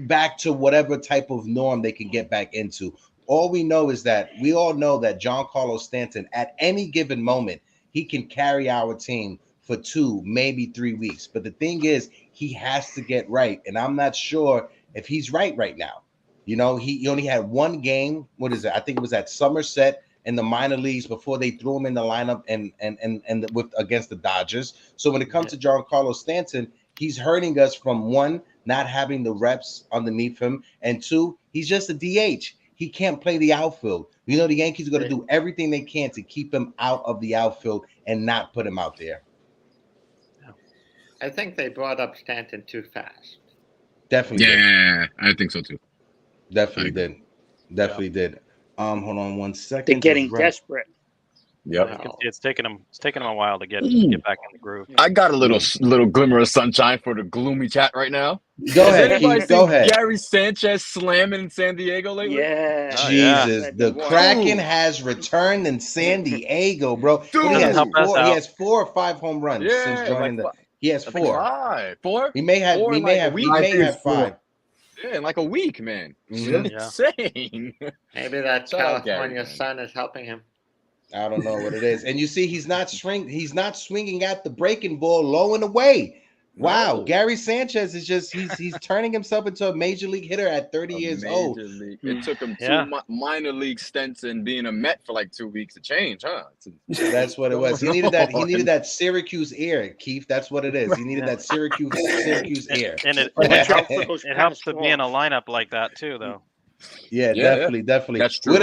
back to whatever type of norm they can get back into. All we know is that we all know that Giancarlo Stanton, at any given moment, he can carry our team for 2, maybe 3 weeks. But the thing is, he has to get right. And I'm not sure if he's right now. He only had 1 game. What is it? I think it was at Somerset in the minor leagues before they threw him in the lineup and with against the Dodgers. So when it comes to Giancarlo Stanton, he's hurting us from 1, not having the reps underneath him, and 2, he's just a DH. He can't play the outfield. The Yankees are going to do everything they can to keep him out of the outfield and not put him out there. I think they brought up Stanton too fast. Definitely. Yeah, I think so too. Definitely did. Hold on 1 second. They're getting desperate. Yep. It's taking them a while to get back in the groove. I got a little glimmer of sunshine for the gloomy chat right now. Go ahead, Keith. Go ahead. Gary Sanchez slamming in San Diego lately? Yeah. Jesus, the Kraken has returned in San Diego, bro. He has 4 or 5 home runs since joining He has 4. 4? He may have 5. Yeah, in like a week, man. Insane. Maybe that California sun is helping him. I don't know what it is. And you see, he's not swinging at the breaking ball low and away. Wow, no. Gary Sanchez is just he's turning himself into a major league hitter at 30 years old. It took him 2 minor league stints and being a Met for like 2 weeks to change, huh? That's what it was. He needed that Syracuse air, Keith. That's what it is. He needed that Syracuse air. And it helps to be in a lineup like that too, though. Yeah, definitely. That's true.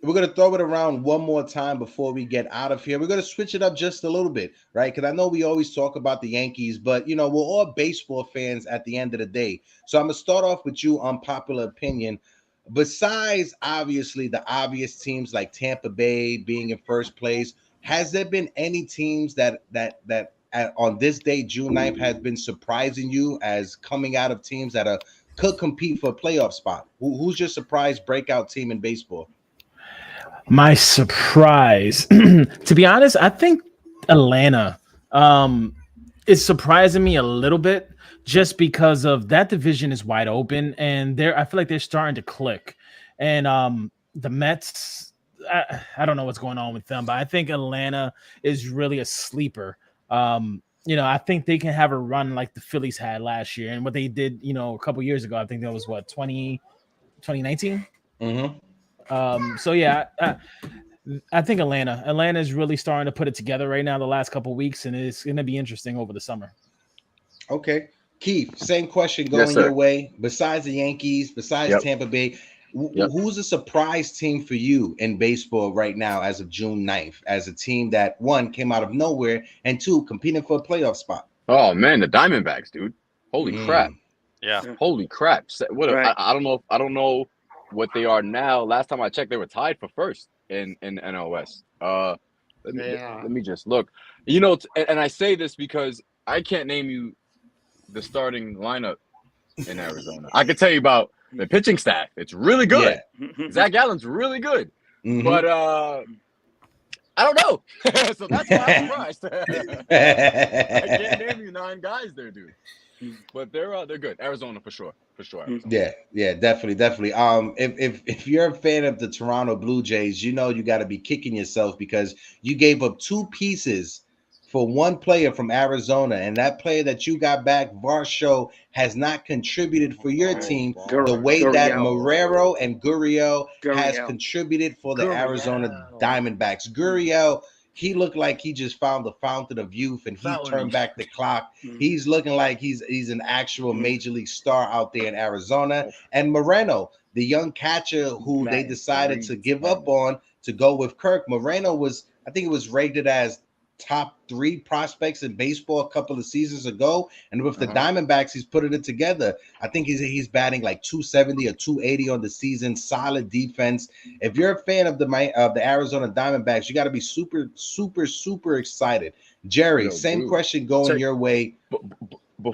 We're going to throw it around one more time before we get out of here. We're going to switch it up just a little bit, right? Because I know we always talk about the Yankees, but, we're all baseball fans at the end of the day. So I'm going to start off with you, unpopular opinion. besides obviously the obvious teams like Tampa Bay being in first place, has there been any teams that on this day, June 9th, has been surprising you as coming out of teams that could compete for a playoff spot? Who's your surprise breakout team in baseball? My surprise, to be honest, I think Atlanta is surprising me a little bit, just because of that division is wide open, and I feel like they're starting to click. And the Mets, I don't know what's going on with them, but I think Atlanta is really a sleeper. I think they can have a run like the Phillies had last year, and what they did, a couple years ago. I think that was 2019. Mm-hmm. So yeah, I think Atlanta is really starting to put it together right now the last couple of weeks, and it's going to be interesting over the summer. Okay. Keith, same question going your way. Besides the Yankees, besides Tampa Bay, who's a surprise team for you in baseball right now as of June 9th, as a team that, one, came out of nowhere, and two, competing for a playoff spot? Oh, man, the Diamondbacks, dude. Holy crap. Yeah. Holy crap. I don't know what they are now. Last time I checked, they were tied for first in NOS. Let me just look. And I say this because I can't name you the starting lineup in Arizona. I can tell you about the pitching staff. It's really good. Yeah. Zach Allen's really good. Mm-hmm. But I don't know. So that's why I'm surprised. I can't name you 9 guys there, dude. But they're good. Arizona for sure. Arizona. Yeah, definitely. If you're a fan of the Toronto Blue Jays, you got to be kicking yourself because you gave up 2 pieces for one player from Arizona, and that player that you got back, Varsho, has not contributed for your team the way that Marrero and Gurriel has contributed for the Arizona Diamondbacks. Gurriel, he looked like he just found the fountain of youth, and he turned back the clock. He's looking like he's an actual major league star out there in Arizona. And Moreno, the young catcher who they decided to give up on to go with Kirk. Moreno was, I think it was rated as top 3 prospects in baseball a couple of seasons ago, and with the Diamondbacks, he's putting it together. I think he's batting like 270 or 280 on the season. Solid defense. If you're a fan of the Arizona Diamondbacks, you got to be super excited. Jerry, same question going your way.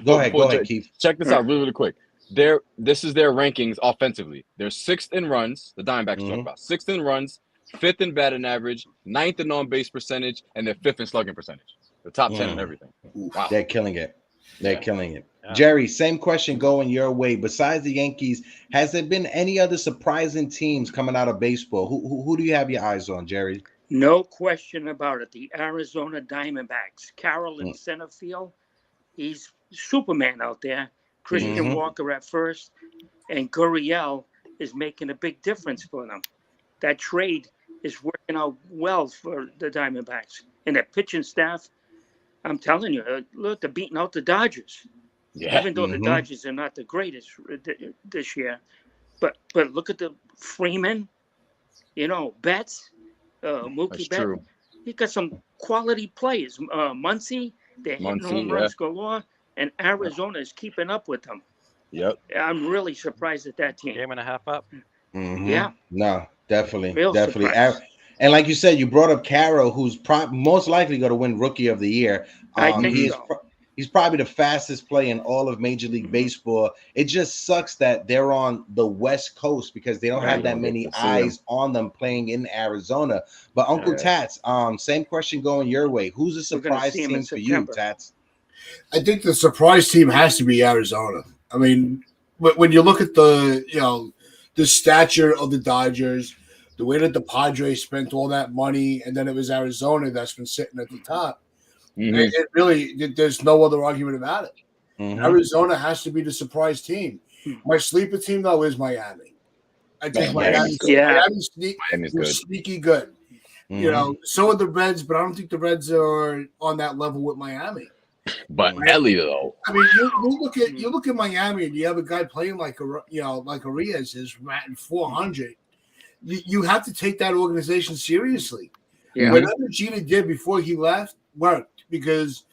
Go ahead, Keith. Check this out really quick. This is their rankings offensively. They're 6th in runs. The Diamondbacks talk about 6th in runs, 5th in batting average, 9th in on-base percentage, and they're 5th in slugging percentage. The top 10 in everything. Wow. They're killing it. Yeah. Jerry, same question going your way. Besides the Yankees, has there been any other surprising teams coming out of baseball? Who do you have your eyes on, Jerry? No question about it. The Arizona Diamondbacks. Carroll in center field. He's Superman out there. Christian Walker at first. And Gurriel is making a big difference for them. That trade is working out well for the Diamondbacks. And their pitching staff, I'm telling you, look, they're beating out the Dodgers. Yeah. Even though the Dodgers are not the greatest this year. But look at the Freeman, Betts, Mookie Betts. He's got some quality players. Muncy, they're hitting home runs galore. And Arizona is keeping up with them. Yep. I'm really surprised at that team. Game and a half up. Yeah. No, definitely. Surprise. And like you said, you brought up Carroll, who's most likely going to win Rookie of the Year. I think he's probably the fastest player in all of Major League Baseball. It just sucks that they're on the West Coast because they don't have that many eyes on them playing in Arizona. But Uncle Tats, same question going your way. Who's a surprise team for you, Tats? I think the surprise team has to be Arizona. I mean, when you look at the stature of the Dodgers, the way that the Padres spent all that money, and then it was Arizona that's been sitting at the top. It really, there's no other argument about it. Arizona has to be the surprise team. My sleeper team, though, is Miami. I think Miami's sneaky good. So are the Reds, but I don't think the Reds are on that level with Miami. But Ellie, though, I mean, you look at Miami, and you have a guy playing like Arias is batting 400. You have to take that organization seriously. Yeah. Whatever Gina did before he left worked because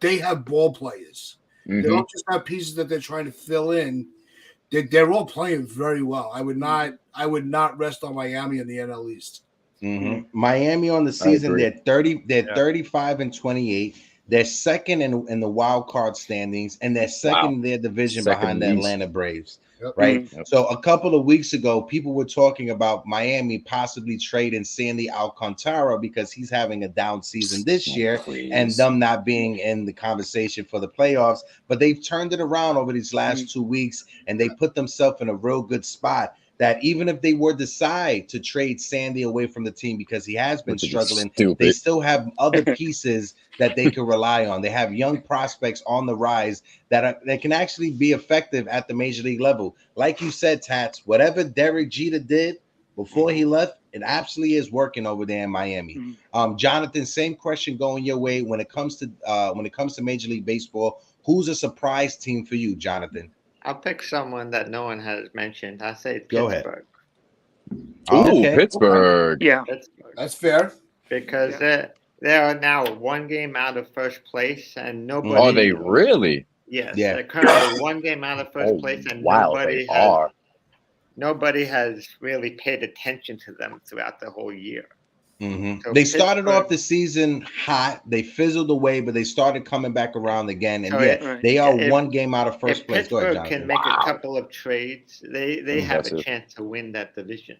they have ball players. They don't just have pieces that they're trying to fill in. they're all playing very well. I would not rest on Miami in the NL East. Miami on the season, agree. they're 35-28. They're second in the wild card standings, and they're second in their division Second behind the in the East. Atlanta Braves. Yep. Right. Yep. So a couple of weeks ago, people were talking about Miami possibly trading Sandy Alcantara because he's having a down season this year and them not being in the conversation for the playoffs. But they've turned it around over these last 2 weeks, and they put themselves in a real good spot. That even if they were decide to trade Sandy away from the team because he has been struggling, they still have other pieces that they can rely on. They have young prospects on the rise that can actually be effective at the major league level. Like you said, Tats, whatever Derek Jeter did before he left, it absolutely is working over there in Miami. Jonathan, same question going your way when it comes to Major League Baseball. Who's a surprise team for you, Jonathan? I'll pick someone that no one has mentioned. I say Go ahead. Pittsburgh. Okay. Pittsburgh. Yeah. Pittsburgh. That's fair. Because they are now 1 game out of first place, and nobody. Are they really? Yes. Yeah. They're currently 1 game out of first place, and nobody has really paid attention to them throughout the whole year. So They started Pittsburgh- off the season hot. They fizzled away, but they started coming back around again. And So they are if- 1 game out of first If place. Go ahead, Pittsburgh Jonathan. can make a couple of trades, they have a Impressive. chance to win that division.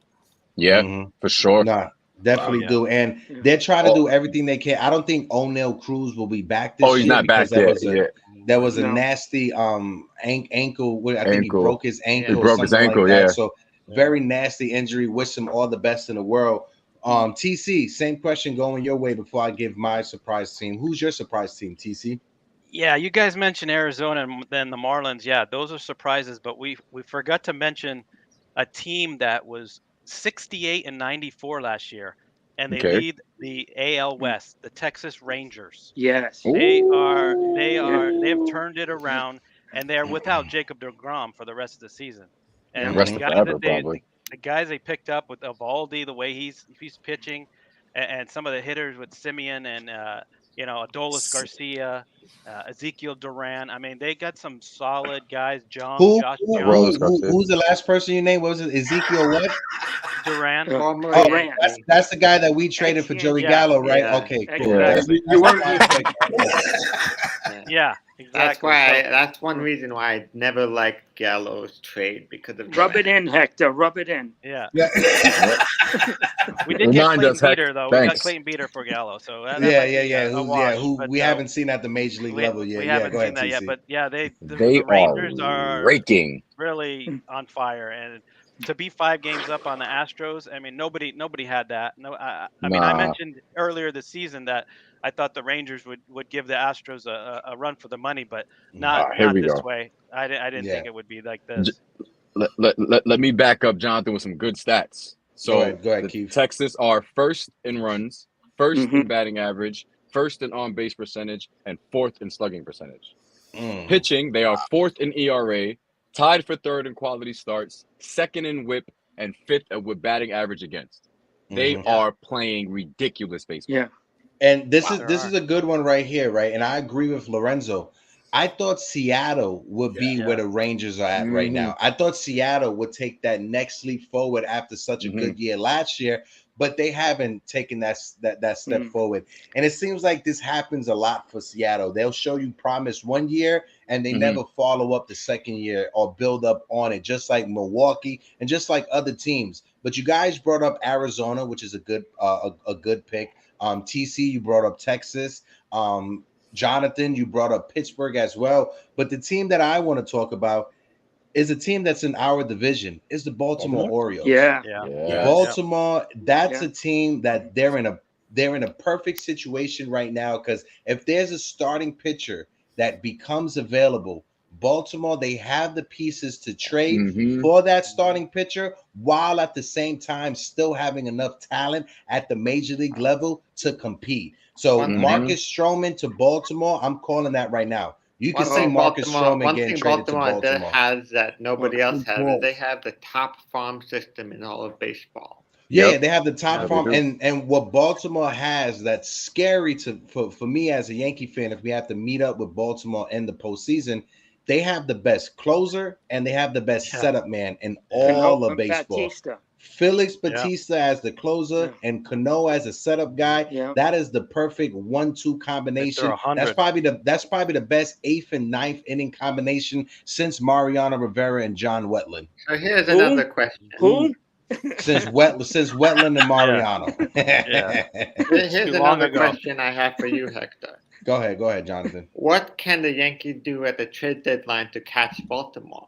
Yeah, for sure. No, definitely do. And they're trying to do everything they can. I don't think O'Neal Cruz will be back this year. He's not back because yet. There was a nasty ankle. I think he broke his ankle. He broke his something ankle, like that. yeah. So very nasty injury. Wish him all the best in the world. TC, same question going your way before I give my surprise team. Who's your surprise team, TC? Yeah, you guys mentioned Arizona and then the Marlins. Yeah, those are surprises, but we forgot to mention a team that was 68-94 last year, and they lead the AL West, the Texas Rangers. Yes. They have turned it around, and they're without Jacob deGrom for the rest of the season. And rest the of guys forever, that probably. the guys they picked up with Evaldi, the way he's pitching, and some of the hitters with Simeon and Adolis Garcia, Ezekiel Duran. I mean, they got some solid guys. Josh Jones. Who's the last person you named? What was it? Ezekiel what? Duran. Duran. That's the guy that we traded for Joey Gallo, right? Yeah. Okay, cool. Exactly. Yeah, exactly. That's one reason why I never liked Gallo's trade, because of Rub it in, Hector. Rub it in. Yeah. We did get Remind Clayton us, Heck. Beater, though. We got Thanks. Clayton Beater for Gallo. So that Who we haven't seen at the major league level yet. We Yeah, haven't go seen ahead, that yet, TC. but yeah, They the Rangers are raking. really on fire, and to be 5 games up on the Astros, I mean, nobody had that. No, I mean, I mentioned earlier this season that I thought the Rangers would give the Astros a run for the money, but not this way. I didn't think it would be like this. Let me back up Jonathan with some good stats. So go ahead, Keith. Texas are first in runs, first in batting average, first in on-base percentage, and 4th in slugging percentage. Pitching, they are 4th in ERA, tied for 3rd in quality starts, 2nd in WHIP, and 5th with batting average against. They are playing ridiculous baseball. Yeah. And this is a good one right here, right? And I agree with Lorenzo. I thought Seattle would be where the Rangers are at right now. I thought Seattle would take that next leap forward after such a good year last year, but they haven't taken that step forward. And it seems like this happens a lot for Seattle. They'll show you promise 1 year and they never follow up the second year or build up on it, just like Milwaukee and just like other teams. But you guys brought up Arizona, which is a good pick. TC, you brought up Texas. Jonathan, you brought up Pittsburgh as well. But the team that I want to talk about is a team that's in our division. Is the Baltimore Orioles. Yeah. Baltimore, that's a team that they're in a perfect situation right now, because if there's a starting pitcher that becomes available, Baltimore, they have the pieces to trade for that starting pitcher while at the same time still having enough talent at the major league level to compete. So Marcus Stroman to Baltimore, I'm calling that right now. You can see Marcus Stroman getting traded to Baltimore. That has that nobody else has. They have the top farm system in all of baseball. Yeah, they have the top farm, and what Baltimore has that's scary for me as a Yankee fan, if we have to meet up with Baltimore in the postseason, they have the best closer and they have the best setup man in Cano all of and baseball. Batista. Felix Batista as the closer and Cano as a setup guy. That is the perfect 1-2 combination. That's probably the best 8th and 9th inning combination since Mariano Rivera and John Wetland. So here's another question. Who? Since Wetland and Mariano. Here's another question I have for you, Hector. Go ahead, Jonathan. What can the Yankees do at the trade deadline to catch Baltimore?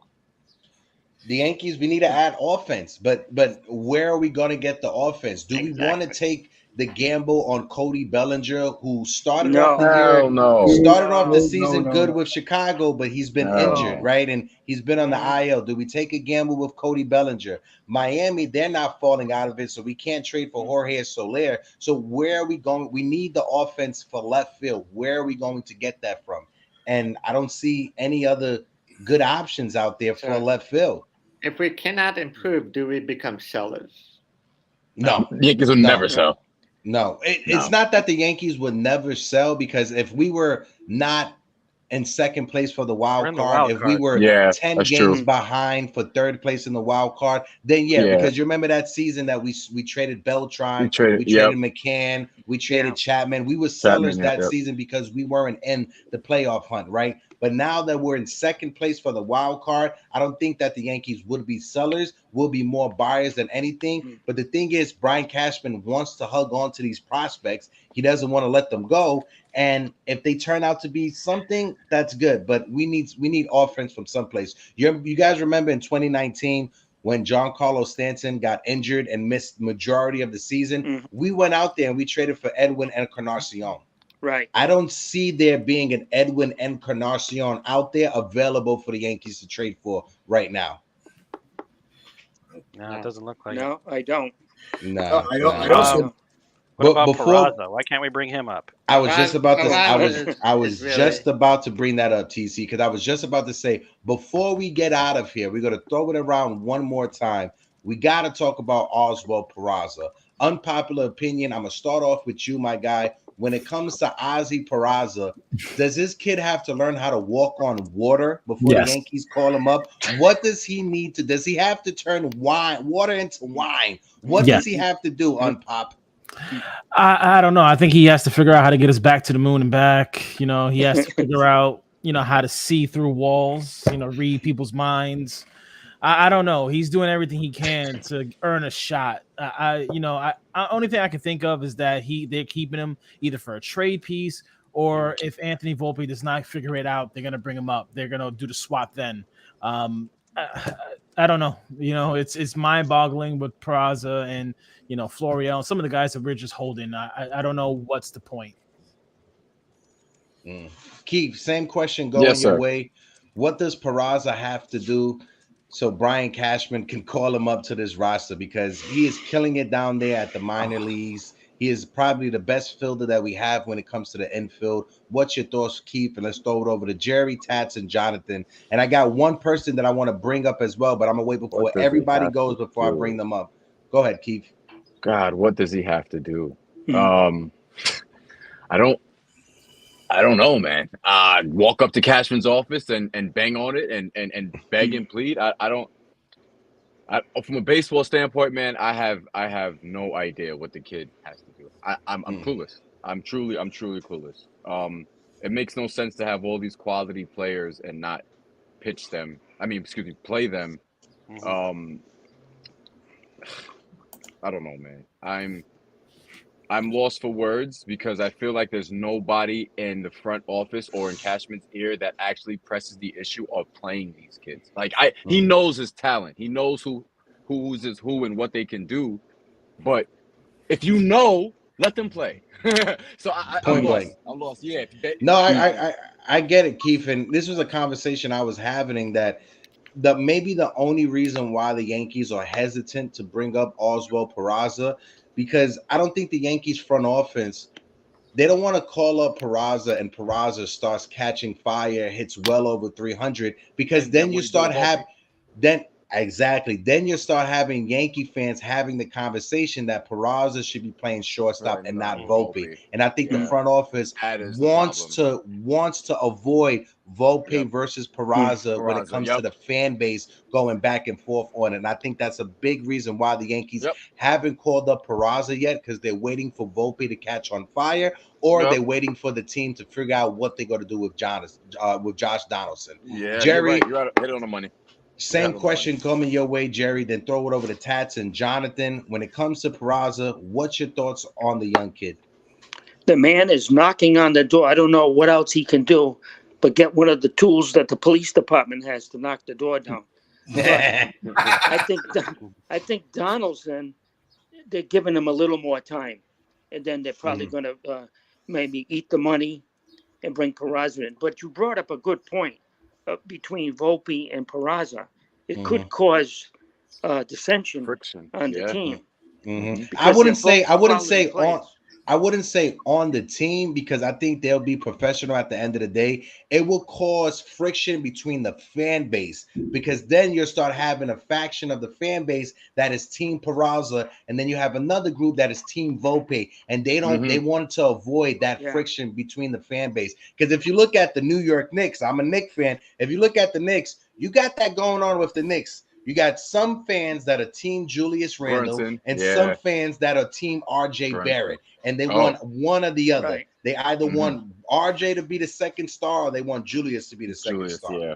The Yankees, we need to add offense, but where are we going to get the offense? Do we want to take the gamble on Cody Bellinger, who started off the season good with Chicago, but he's been injured, right? And he's been on the IL. Do we take a gamble with Cody Bellinger? Miami, they're not falling out of it, so we can't trade for Jorge Soler. So where are we going? We need the offense for left field. Where are we going to get that from? And I don't see any other good options out there for left field. If we cannot improve, do we become sellers? No. The Yankees will never sell. No. It's not that the Yankees would never sell, because if we were not in second place for the wild card, if we were 10 games behind for third place in the wild card, then because you remember that season that we traded Beltran, we traded McCann, we traded Chapman. We were sellers that season because we weren't in the playoff hunt, right? But now that we're in second place for the wild card, I don't think that the Yankees would be sellers. We'll be more buyers than anything. But the thing is, Brian Cashman wants to hug on to these prospects. He doesn't want to let them go. And if they turn out to be something, that's good. But we need offense from someplace. You guys remember in 2019 when Giancarlo Stanton got injured and missed majority of the season? We went out there and we traded for Edwin Encarnacion. Right. I don't see there being an Edwin Encarnacion out there available for the Yankees to trade for right now. No, it doesn't look like No, I don't. No, I don't. What about Peraza? Why can't we bring him up? I was just about to. I was just about to bring that up, TC, because I was just about to say, before we get out of here, we're gonna throw it around one more time. We got to talk about Oswald Peraza. Unpopular opinion. I'm gonna start off with you, my guy. When it comes to Ozzy Peraza, does this kid have to learn how to walk on water before the Yankees call him up? What does he need to? Does he have to turn water into wine? What does he have to do, Unpop? I don't know. I think he has to figure out how to get us back to the moon and back. You know, he has to figure out, how to see through walls, read people's minds. I don't know. He's doing everything he can to earn a shot. Only thing I can think of is that they're keeping him either for a trade piece, or if Anthony Volpe does not figure it out, they're gonna bring him up. They're gonna do the swap then. I don't know. It's mind-boggling with Peraza and Florial, some of the guys that we're just holding. I don't know what's the point. Keith, same question going your way. What does Peraza have to do so Brian Cashman can call him up to this roster? Because he is killing it down there at the minor leagues. He is probably the best fielder that we have when it comes to the infield. What's your thoughts, Keith? And let's throw it over to Jerry, Tats, and Jonathan. And I got one person that I want to bring up as well, but I'm going to wait before everybody goes before I bring them up. Go ahead, Keith. God, what does he have to do? I don't know, man. Walk up to Cashman's office and bang on it and beg and plead. From a baseball standpoint, man, I have no idea what the kid has to do. I'm clueless. I'm truly clueless. It makes no sense to have all these quality players and not pitch them. Play them. I don't know, man. I'm lost for words because I feel like there's nobody in the front office or in Cashman's ear that actually presses the issue of playing these kids. Like he knows his talent. He knows who's his who and what they can do. But if let them play. So I'm lost. Yeah. No, I get it, Keith. And this was a conversation I was having that maybe the only reason why the Yankees are hesitant to bring up Oswald Peraza, because I don't think the Yankees front offense, they don't want to call up Peraza and Peraza starts catching fire, hits well over 300, because then you start having Exactly. Then you start having Yankee fans having the conversation that Peraza should be playing shortstop Right, and not not Volpe. Volpe. And I think the Yeah. front office That is the wants to avoid Volpe Yep. versus Peraza when it Peraza, comes yep. to the fan base going back and forth on it. And I think that's a big reason why the Yankees Yep. haven't called up Peraza yet, because they're waiting for Volpe to catch on fire, or Yep. they're waiting for the team to figure out what they're going to do with Josh Donaldson. Yeah, Jerry, you're right. You hit it on the money. same question coming your way, Jerry. Then throw it over to Tats and Jonathan. When it comes to Peraza, what's your thoughts on the young kid? The man is knocking on the door. I don't know what else he can do, but get one of the tools that the police department has to knock the door down. I think Donaldson, they're giving him a little more time, and then they're probably going to maybe eat the money and bring Peraza in. But you brought up a good point between Volpe and Peraza. It could cause dissension Friction on the team. I wouldn't say players. I wouldn't say on the team, because I think they'll be professional at the end of the day. It will cause friction between the fan base, because then you'll start having a faction of the fan base that is Team Peraza, and then you have another group that is Team Volpe, and they want to avoid that friction between the fan base. Because if you look at the New York Knicks, I'm a Knicks fan. If you look at the Knicks, you got that going on with the Knicks. You got some fans that are Team Julius Randle and some fans that are Team RJ Barrett, and they want one or the other. Right. They either want RJ to be the second star, or they want Julius to be the second star. Yeah.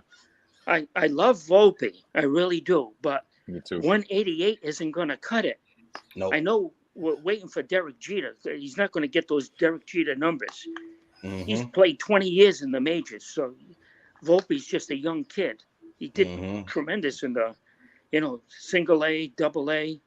I love Volpe, I really do, but Me too. 188 isn't going to cut it. Nope. I know we're waiting for Derek Jeter. He's not going to get those Derek Jeter numbers. He's played 20 years in the majors, so Volpe's just a young kid. He did tremendous in the, single A, double A,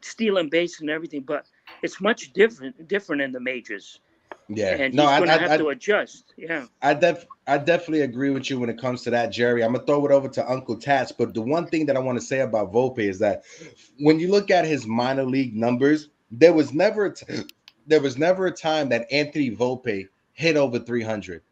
stealing base and everything, but it's much different in the majors. Yeah, and he's going to have to adjust. Yeah, I definitely agree with you when it comes to that, Jerry. I'm gonna throw it over to Uncle Tats, but the one thing that I want to say about Volpe is that when you look at his minor league numbers, there was never a time that Anthony Volpe hit over 300.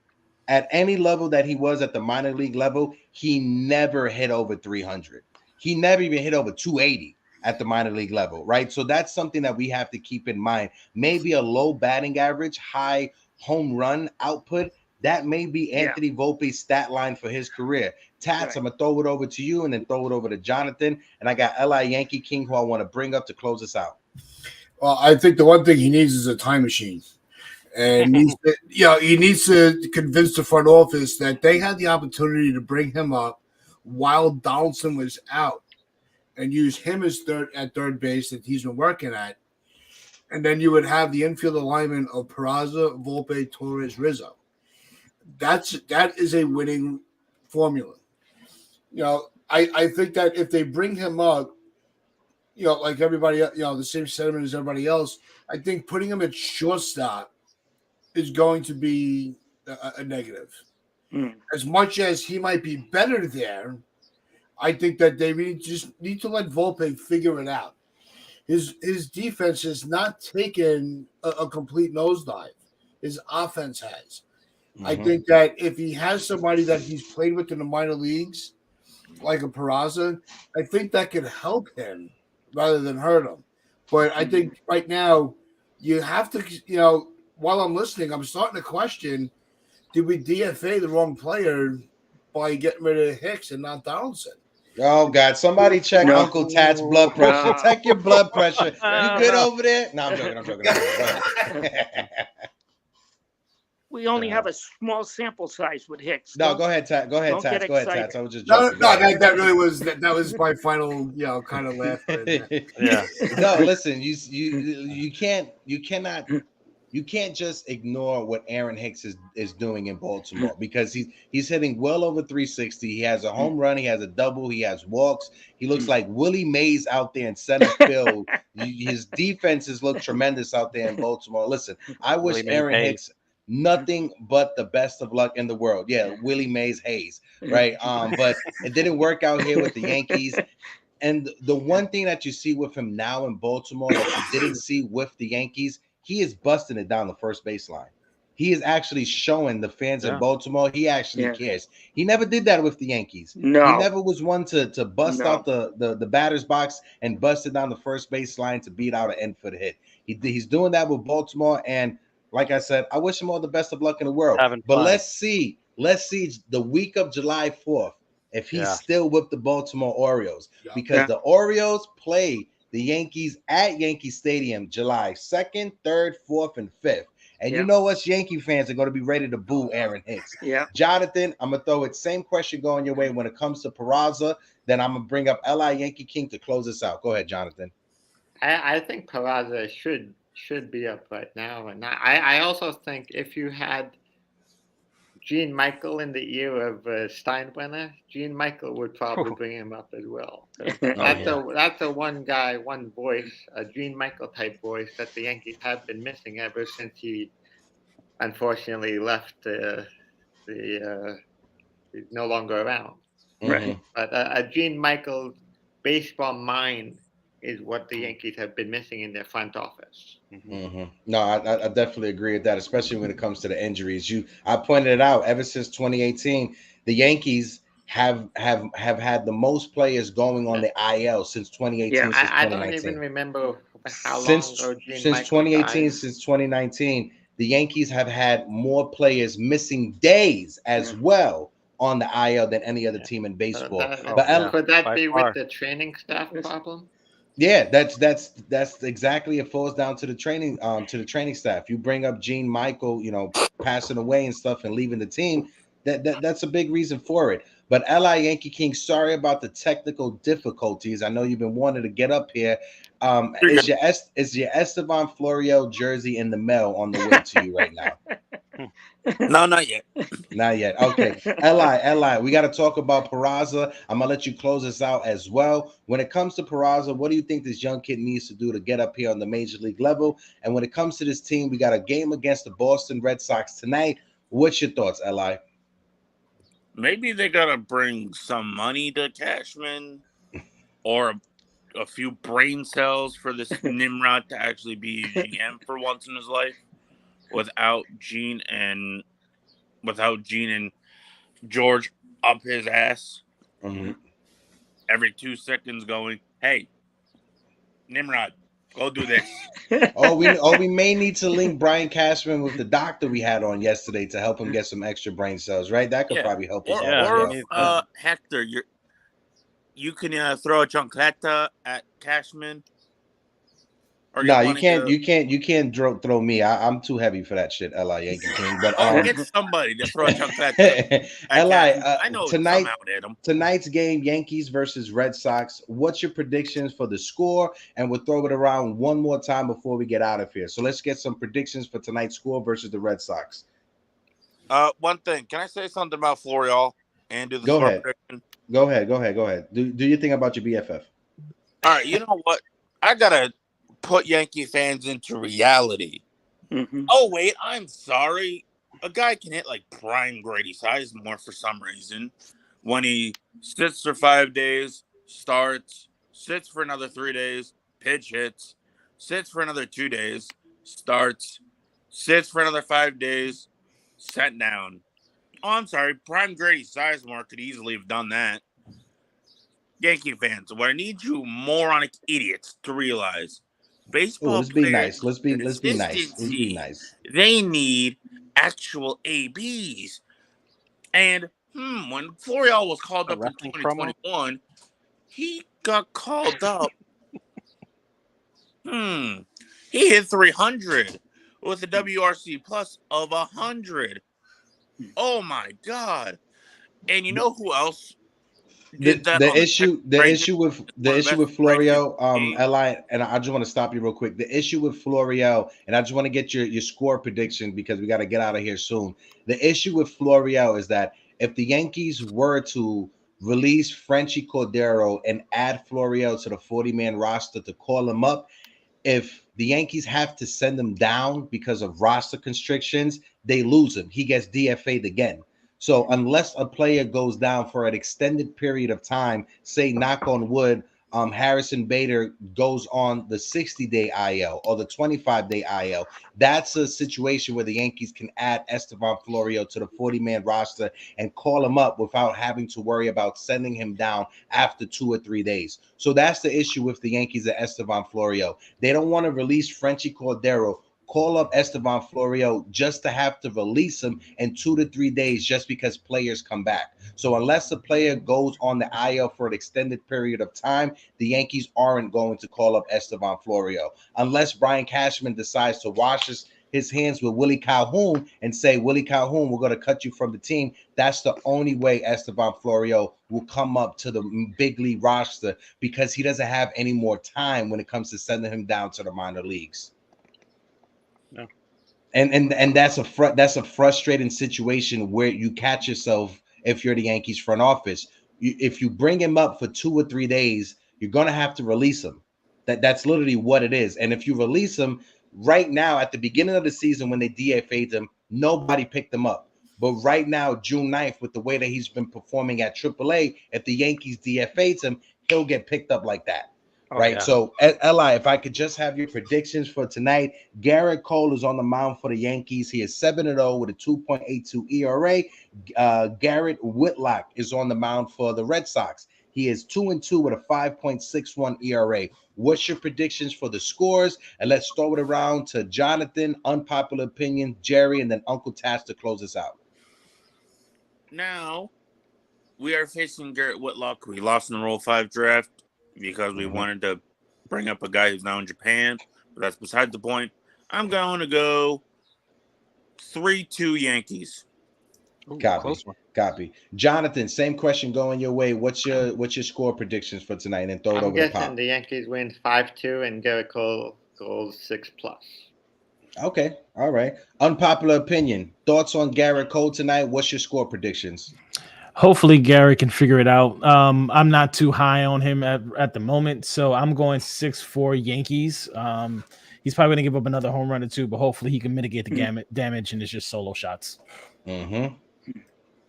At any level that he was at the minor league level, he never hit over 300. He never even hit over 280 at the minor league level, right? So that's something that we have to keep in mind. Maybe a low batting average, high home run output, that may be Anthony Volpe's stat line for his career. Tats, I'm going to throw it over to you and then throw it over to Jonathan. And I got L.I. Yankee King, who I want to bring up to close us out. Well, I think the one thing he needs is a time machine. And he needs to convince the front office that they had the opportunity to bring him up while Donaldson was out and use him as third base that he's been working at. And then you would have the infield alignment of Peraza, Volpe, Torres, Rizzo. That is a winning formula. I think that if they bring him up, like everybody, the same sentiment as everybody else, I think putting him at shortstop is going to be a negative. As much as he might be better there, I think that they really just need to let Volpe figure it out. His defense has not taken a complete nosedive. His offense has. I think that if he has somebody that he's played with in the minor leagues, like a Peraza, I think that could help him rather than hurt him. But I think right now you have to, while I'm listening, I'm starting to question, did we DFA the wrong player by getting rid of Hicks and not Donaldson? Oh, God. Somebody check Uncle Tat's blood pressure. Check your blood pressure. You good over there? No, I'm joking. We only have a small sample size with Hicks. No, go ahead, Tats. Go ahead, Tats. I was just joking. No, that really was my final, kind of laugh. Yeah. No, listen, you can't just ignore what Aaron Hicks is doing in Baltimore, because he's hitting well over 360. He has a home run, he has a double, he has walks. He looks like Willie Mays out there in center field. His defenses look tremendous out there in Baltimore. Listen, I wish Aaron Hicks nothing but the best of luck in the world. Yeah, Willie Mays Hayes, right? But it didn't work out here with the Yankees. And the one thing that you see with him now in Baltimore that you didn't see with the Yankees, he is busting it down the first baseline. he is actually showing the fans in Baltimore he actually cares. He never did that with the Yankees. No. He never was one to bust No. out the batter's box and bust it down the first base line to beat out an end for the hit. He's doing that with Baltimore, and like I said, I wish him all the best of luck in the world. But let's see the week of July 4th if he's still with the Baltimore Orioles, because the Orioles play the Yankees at Yankee Stadium July 2nd, 3rd, 4th, and 5th. And you know us Yankee fans are going to be ready to boo Aaron Hicks. Jonathan, I'm going to throw it. Same question going your way when it comes to Peraza. Then I'm going to bring up L.I. Yankee King to close us out. Go ahead, Jonathan. I think Peraza should be up right now. And I also think if you had Gene Michael in the year of Steinbrenner, Gene Michael would probably bring him up as well. That's a one guy, one voice, a Gene Michael type voice that the Yankees have been missing ever since he unfortunately left. He's no longer around. Right. But a Gene Michael baseball mind is what the Yankees have been missing in their front office. No, I definitely agree with that, especially when it comes to the injuries. I pointed it out ever since 2018, the Yankees have had the most players going on the IL since 2018. Yeah, since I don't even remember how since long ago Gene since Michael 2018, died. since 2019, the Yankees have had more players missing days as well on the IL than any other team in baseball. Could that be with the training staff problem? Yeah, that's exactly. It falls down to the training staff. You bring up Gene Michael, passing away and stuff and leaving the team. That's a big reason for it. But L.I. Yankee King, sorry about the technical difficulties. I know you've been wanting to get up here. Is your Esteban Florial jersey in the mail on the way to you right now? No, not yet. Not yet. Okay. Li, we got to talk about Peraza. I'm going to let you close us out as well. When it comes to Peraza, what do you think this young kid needs to do to get up here on the major league level? And when it comes to this team, we got a game against the Boston Red Sox tonight. What's your thoughts, Li? Maybe they got to bring some money to Cashman or a few brain cells for this Nimrod to actually be GM for once in his life. Without Gene and George up his ass every 2 seconds going, hey, Nimrod, go do this. we may need to link Brian Cashman with the doctor we had on yesterday to help him get some extra brain cells, right? That could probably help us out. Or Hector, you can throw a chancleta at Cashman. No, you can't throw me. I'm too heavy for that shit, L.I. Yankee King. But get somebody to throw a chancleta. L.I. I know tonight's game, Yankees versus Red Sox. What's your predictions for the score? And we'll throw it around one more time before we get out of here. So let's get some predictions for tonight's score versus the Red Sox. One thing, can I say something about Florial and do the Go score ahead. prediction? Go ahead. Do your thing about your BFF. All right, you know what? I gotta put Yankee fans into reality. Oh, wait, I'm sorry. A guy can hit like prime Grady Sizemore for some reason. When he sits for 5 days, starts, sits for another 3 days, pitch hits, sits for another 2 days, starts, sits for another 5 days, sent down. Oh, I'm sorry. Prime Grady Sizemore could easily have done that. Yankee fans, what I need you moronic idiots to realize, baseball let's be players, nice. Let's be nice. They need actual ABs. And when Florial was called up in 2021, he got called up. He hit 300 with a WRC plus of 100. Oh my God! And you know who else? The issue with Florial, Li, and I just want to stop you real quick. The issue with Florial, and I just want to get your score prediction because we got to get out of here soon. The issue with Florial is that if the Yankees were to release Frenchie Cordero and add Florial to the 40-man roster to call him up, if the Yankees have to send him down because of roster constrictions, they lose him. He gets DFA'd again. So unless a player goes down for an extended period of time, say knock on wood, Harrison Bader goes on the 60-day IL or the 25-day IL, that's a situation where the Yankees can add Estevan Florio to the 40-man roster and call him up without having to worry about sending him down after 2 or 3 days. So that's the issue with the Yankees at Estevan Florio. They don't want to release Frenchie Cordero, call up Estevan Florio just to have to release him in 2 to 3 days just because players come back. So unless a player goes on the IL for an extended period of time, the Yankees aren't going to call up Estevan Florio. Unless Brian Cashman decides to wash his hands with Willie Calhoun and say, Willie Calhoun, we're going to cut you from the team. That's the only way Estevan Florio will come up to the big league roster, because he doesn't have any more time when it comes to sending him down to the minor leagues. No. And that's a frustrating situation where you catch yourself if you're the Yankees front office. If you bring him up for 2 or 3 days, you're going to have to release him. That's literally what it is. And if you release him right now at the beginning of the season when they DFA'd him, nobody picked him up. But right now, June 9th, with the way that he's been performing at AAA, if the Yankees DFA'd him, he'll get picked up like that. Right. Yeah. So, Eli, if I could just have your predictions for tonight. Garrett Cole is on the mound for the Yankees. He is 7-0 with a 2.82 ERA. Garrett Whitlock is on the mound for the Red Sox. He is 2-2 with a 5.61 ERA. What's your predictions for the scores? And let's throw it around to Jonathan, unpopular opinion, Jerry, and then Uncle Tats to close us out. Now, we are facing Garrett Whitlock. We lost in the Roll 5 draft because we wanted to bring up a guy who's now in Japan, but that's beside the point. I'm going to go 3-2 Yankees. Ooh, Copy. close one. Copy. Jonathan, same question going your way. What's your score predictions for tonight? And throw it I'm over to guessing Pop. the Yankees win 5-2 and Garrett Cole goes 6+. Okay. All right. Unpopular opinion. Thoughts on Garrett Cole tonight? What's your score predictions? Hopefully Gary can figure it out. I'm not too high on him at the moment, so I'm going 6-4 Yankees. He's probably going to give up another home run or two, but hopefully he can mitigate the damage and it's just solo shots. Mm-hmm.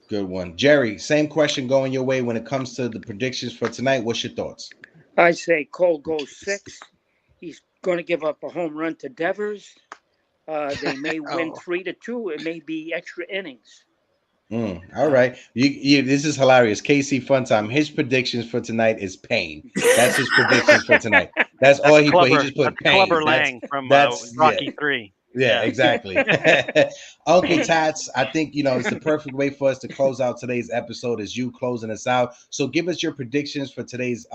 Good one. Jerry, same question going your way when it comes to the predictions for tonight. What's your thoughts? I say Cole goes 6. He's going to give up a home run to Devers. They may win 3-2. It may be extra innings. All right. You this is hilarious. KC Funtime. His predictions for tonight is pain. That's his predictions for tonight. That's all he put. He just put pain. Clubber Lang from Rocky 3. Yeah, exactly. Uncle Tats, I think it's the perfect way for us to close out today's episode is you closing us out. So give us your predictions for today's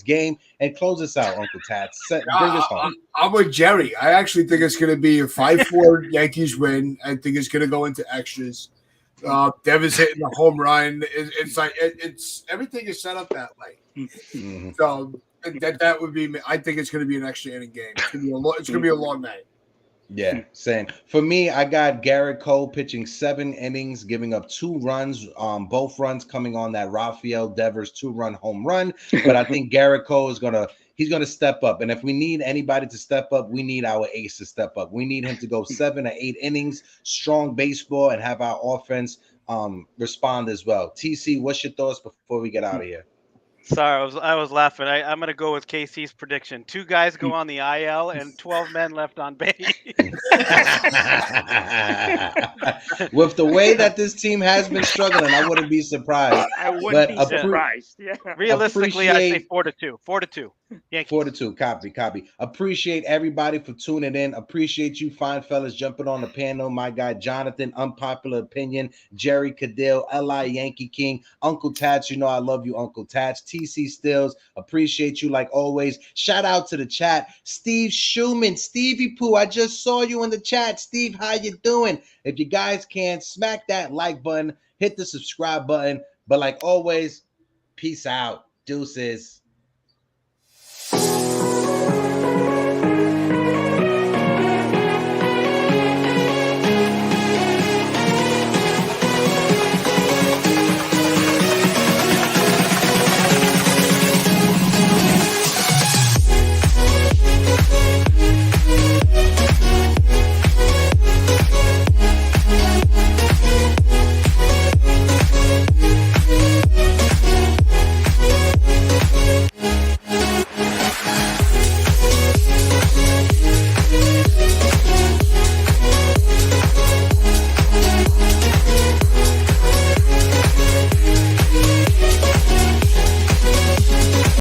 game and close us out, Uncle Tats. Bring us home. I'm with Jerry. I actually think it's going to be a 5-4 Yankees win. I think it's going to go into extras. Devers hitting the home run. It's like it's everything is set up that way. Mm-hmm. So that would be. I think it's going to be an extra inning game. It's going to be a long night. Yeah, same. For me, I got Garrett Cole pitching 7 innings, giving up 2 runs. Both runs coming on that Rafael Devers 2-run home run. But I think Garrett Cole is he's gonna step up. And if we need anybody to step up, we need our ace to step up. We need him to go 7 or 8 innings, strong baseball, and have our offense respond as well. TC, what's your thoughts before we get out of here? Sorry, I was laughing. I'm going to go with KC's prediction. 2 guys go on the IL and 12 men left on base. With the way that this team has been struggling, I wouldn't be surprised. I wouldn't be surprised. Yeah. Realistically, I say 4-2. 4-2. Yankees. 4-2. Copy. Appreciate everybody for tuning in. Appreciate you fine fellas jumping on the panel. My guy Jonathan, unpopular opinion. Jerry Cadell, Li Yankee King, Uncle Tats. You know I love you, Uncle Tats. TC Stills, appreciate you like always. Shout out to the chat. Steve Schumann, Stevie Pooh. I just saw you in the chat. Steve, how you doing? If you guys can, smack that like button, hit the subscribe button. But like always, peace out. Deuces.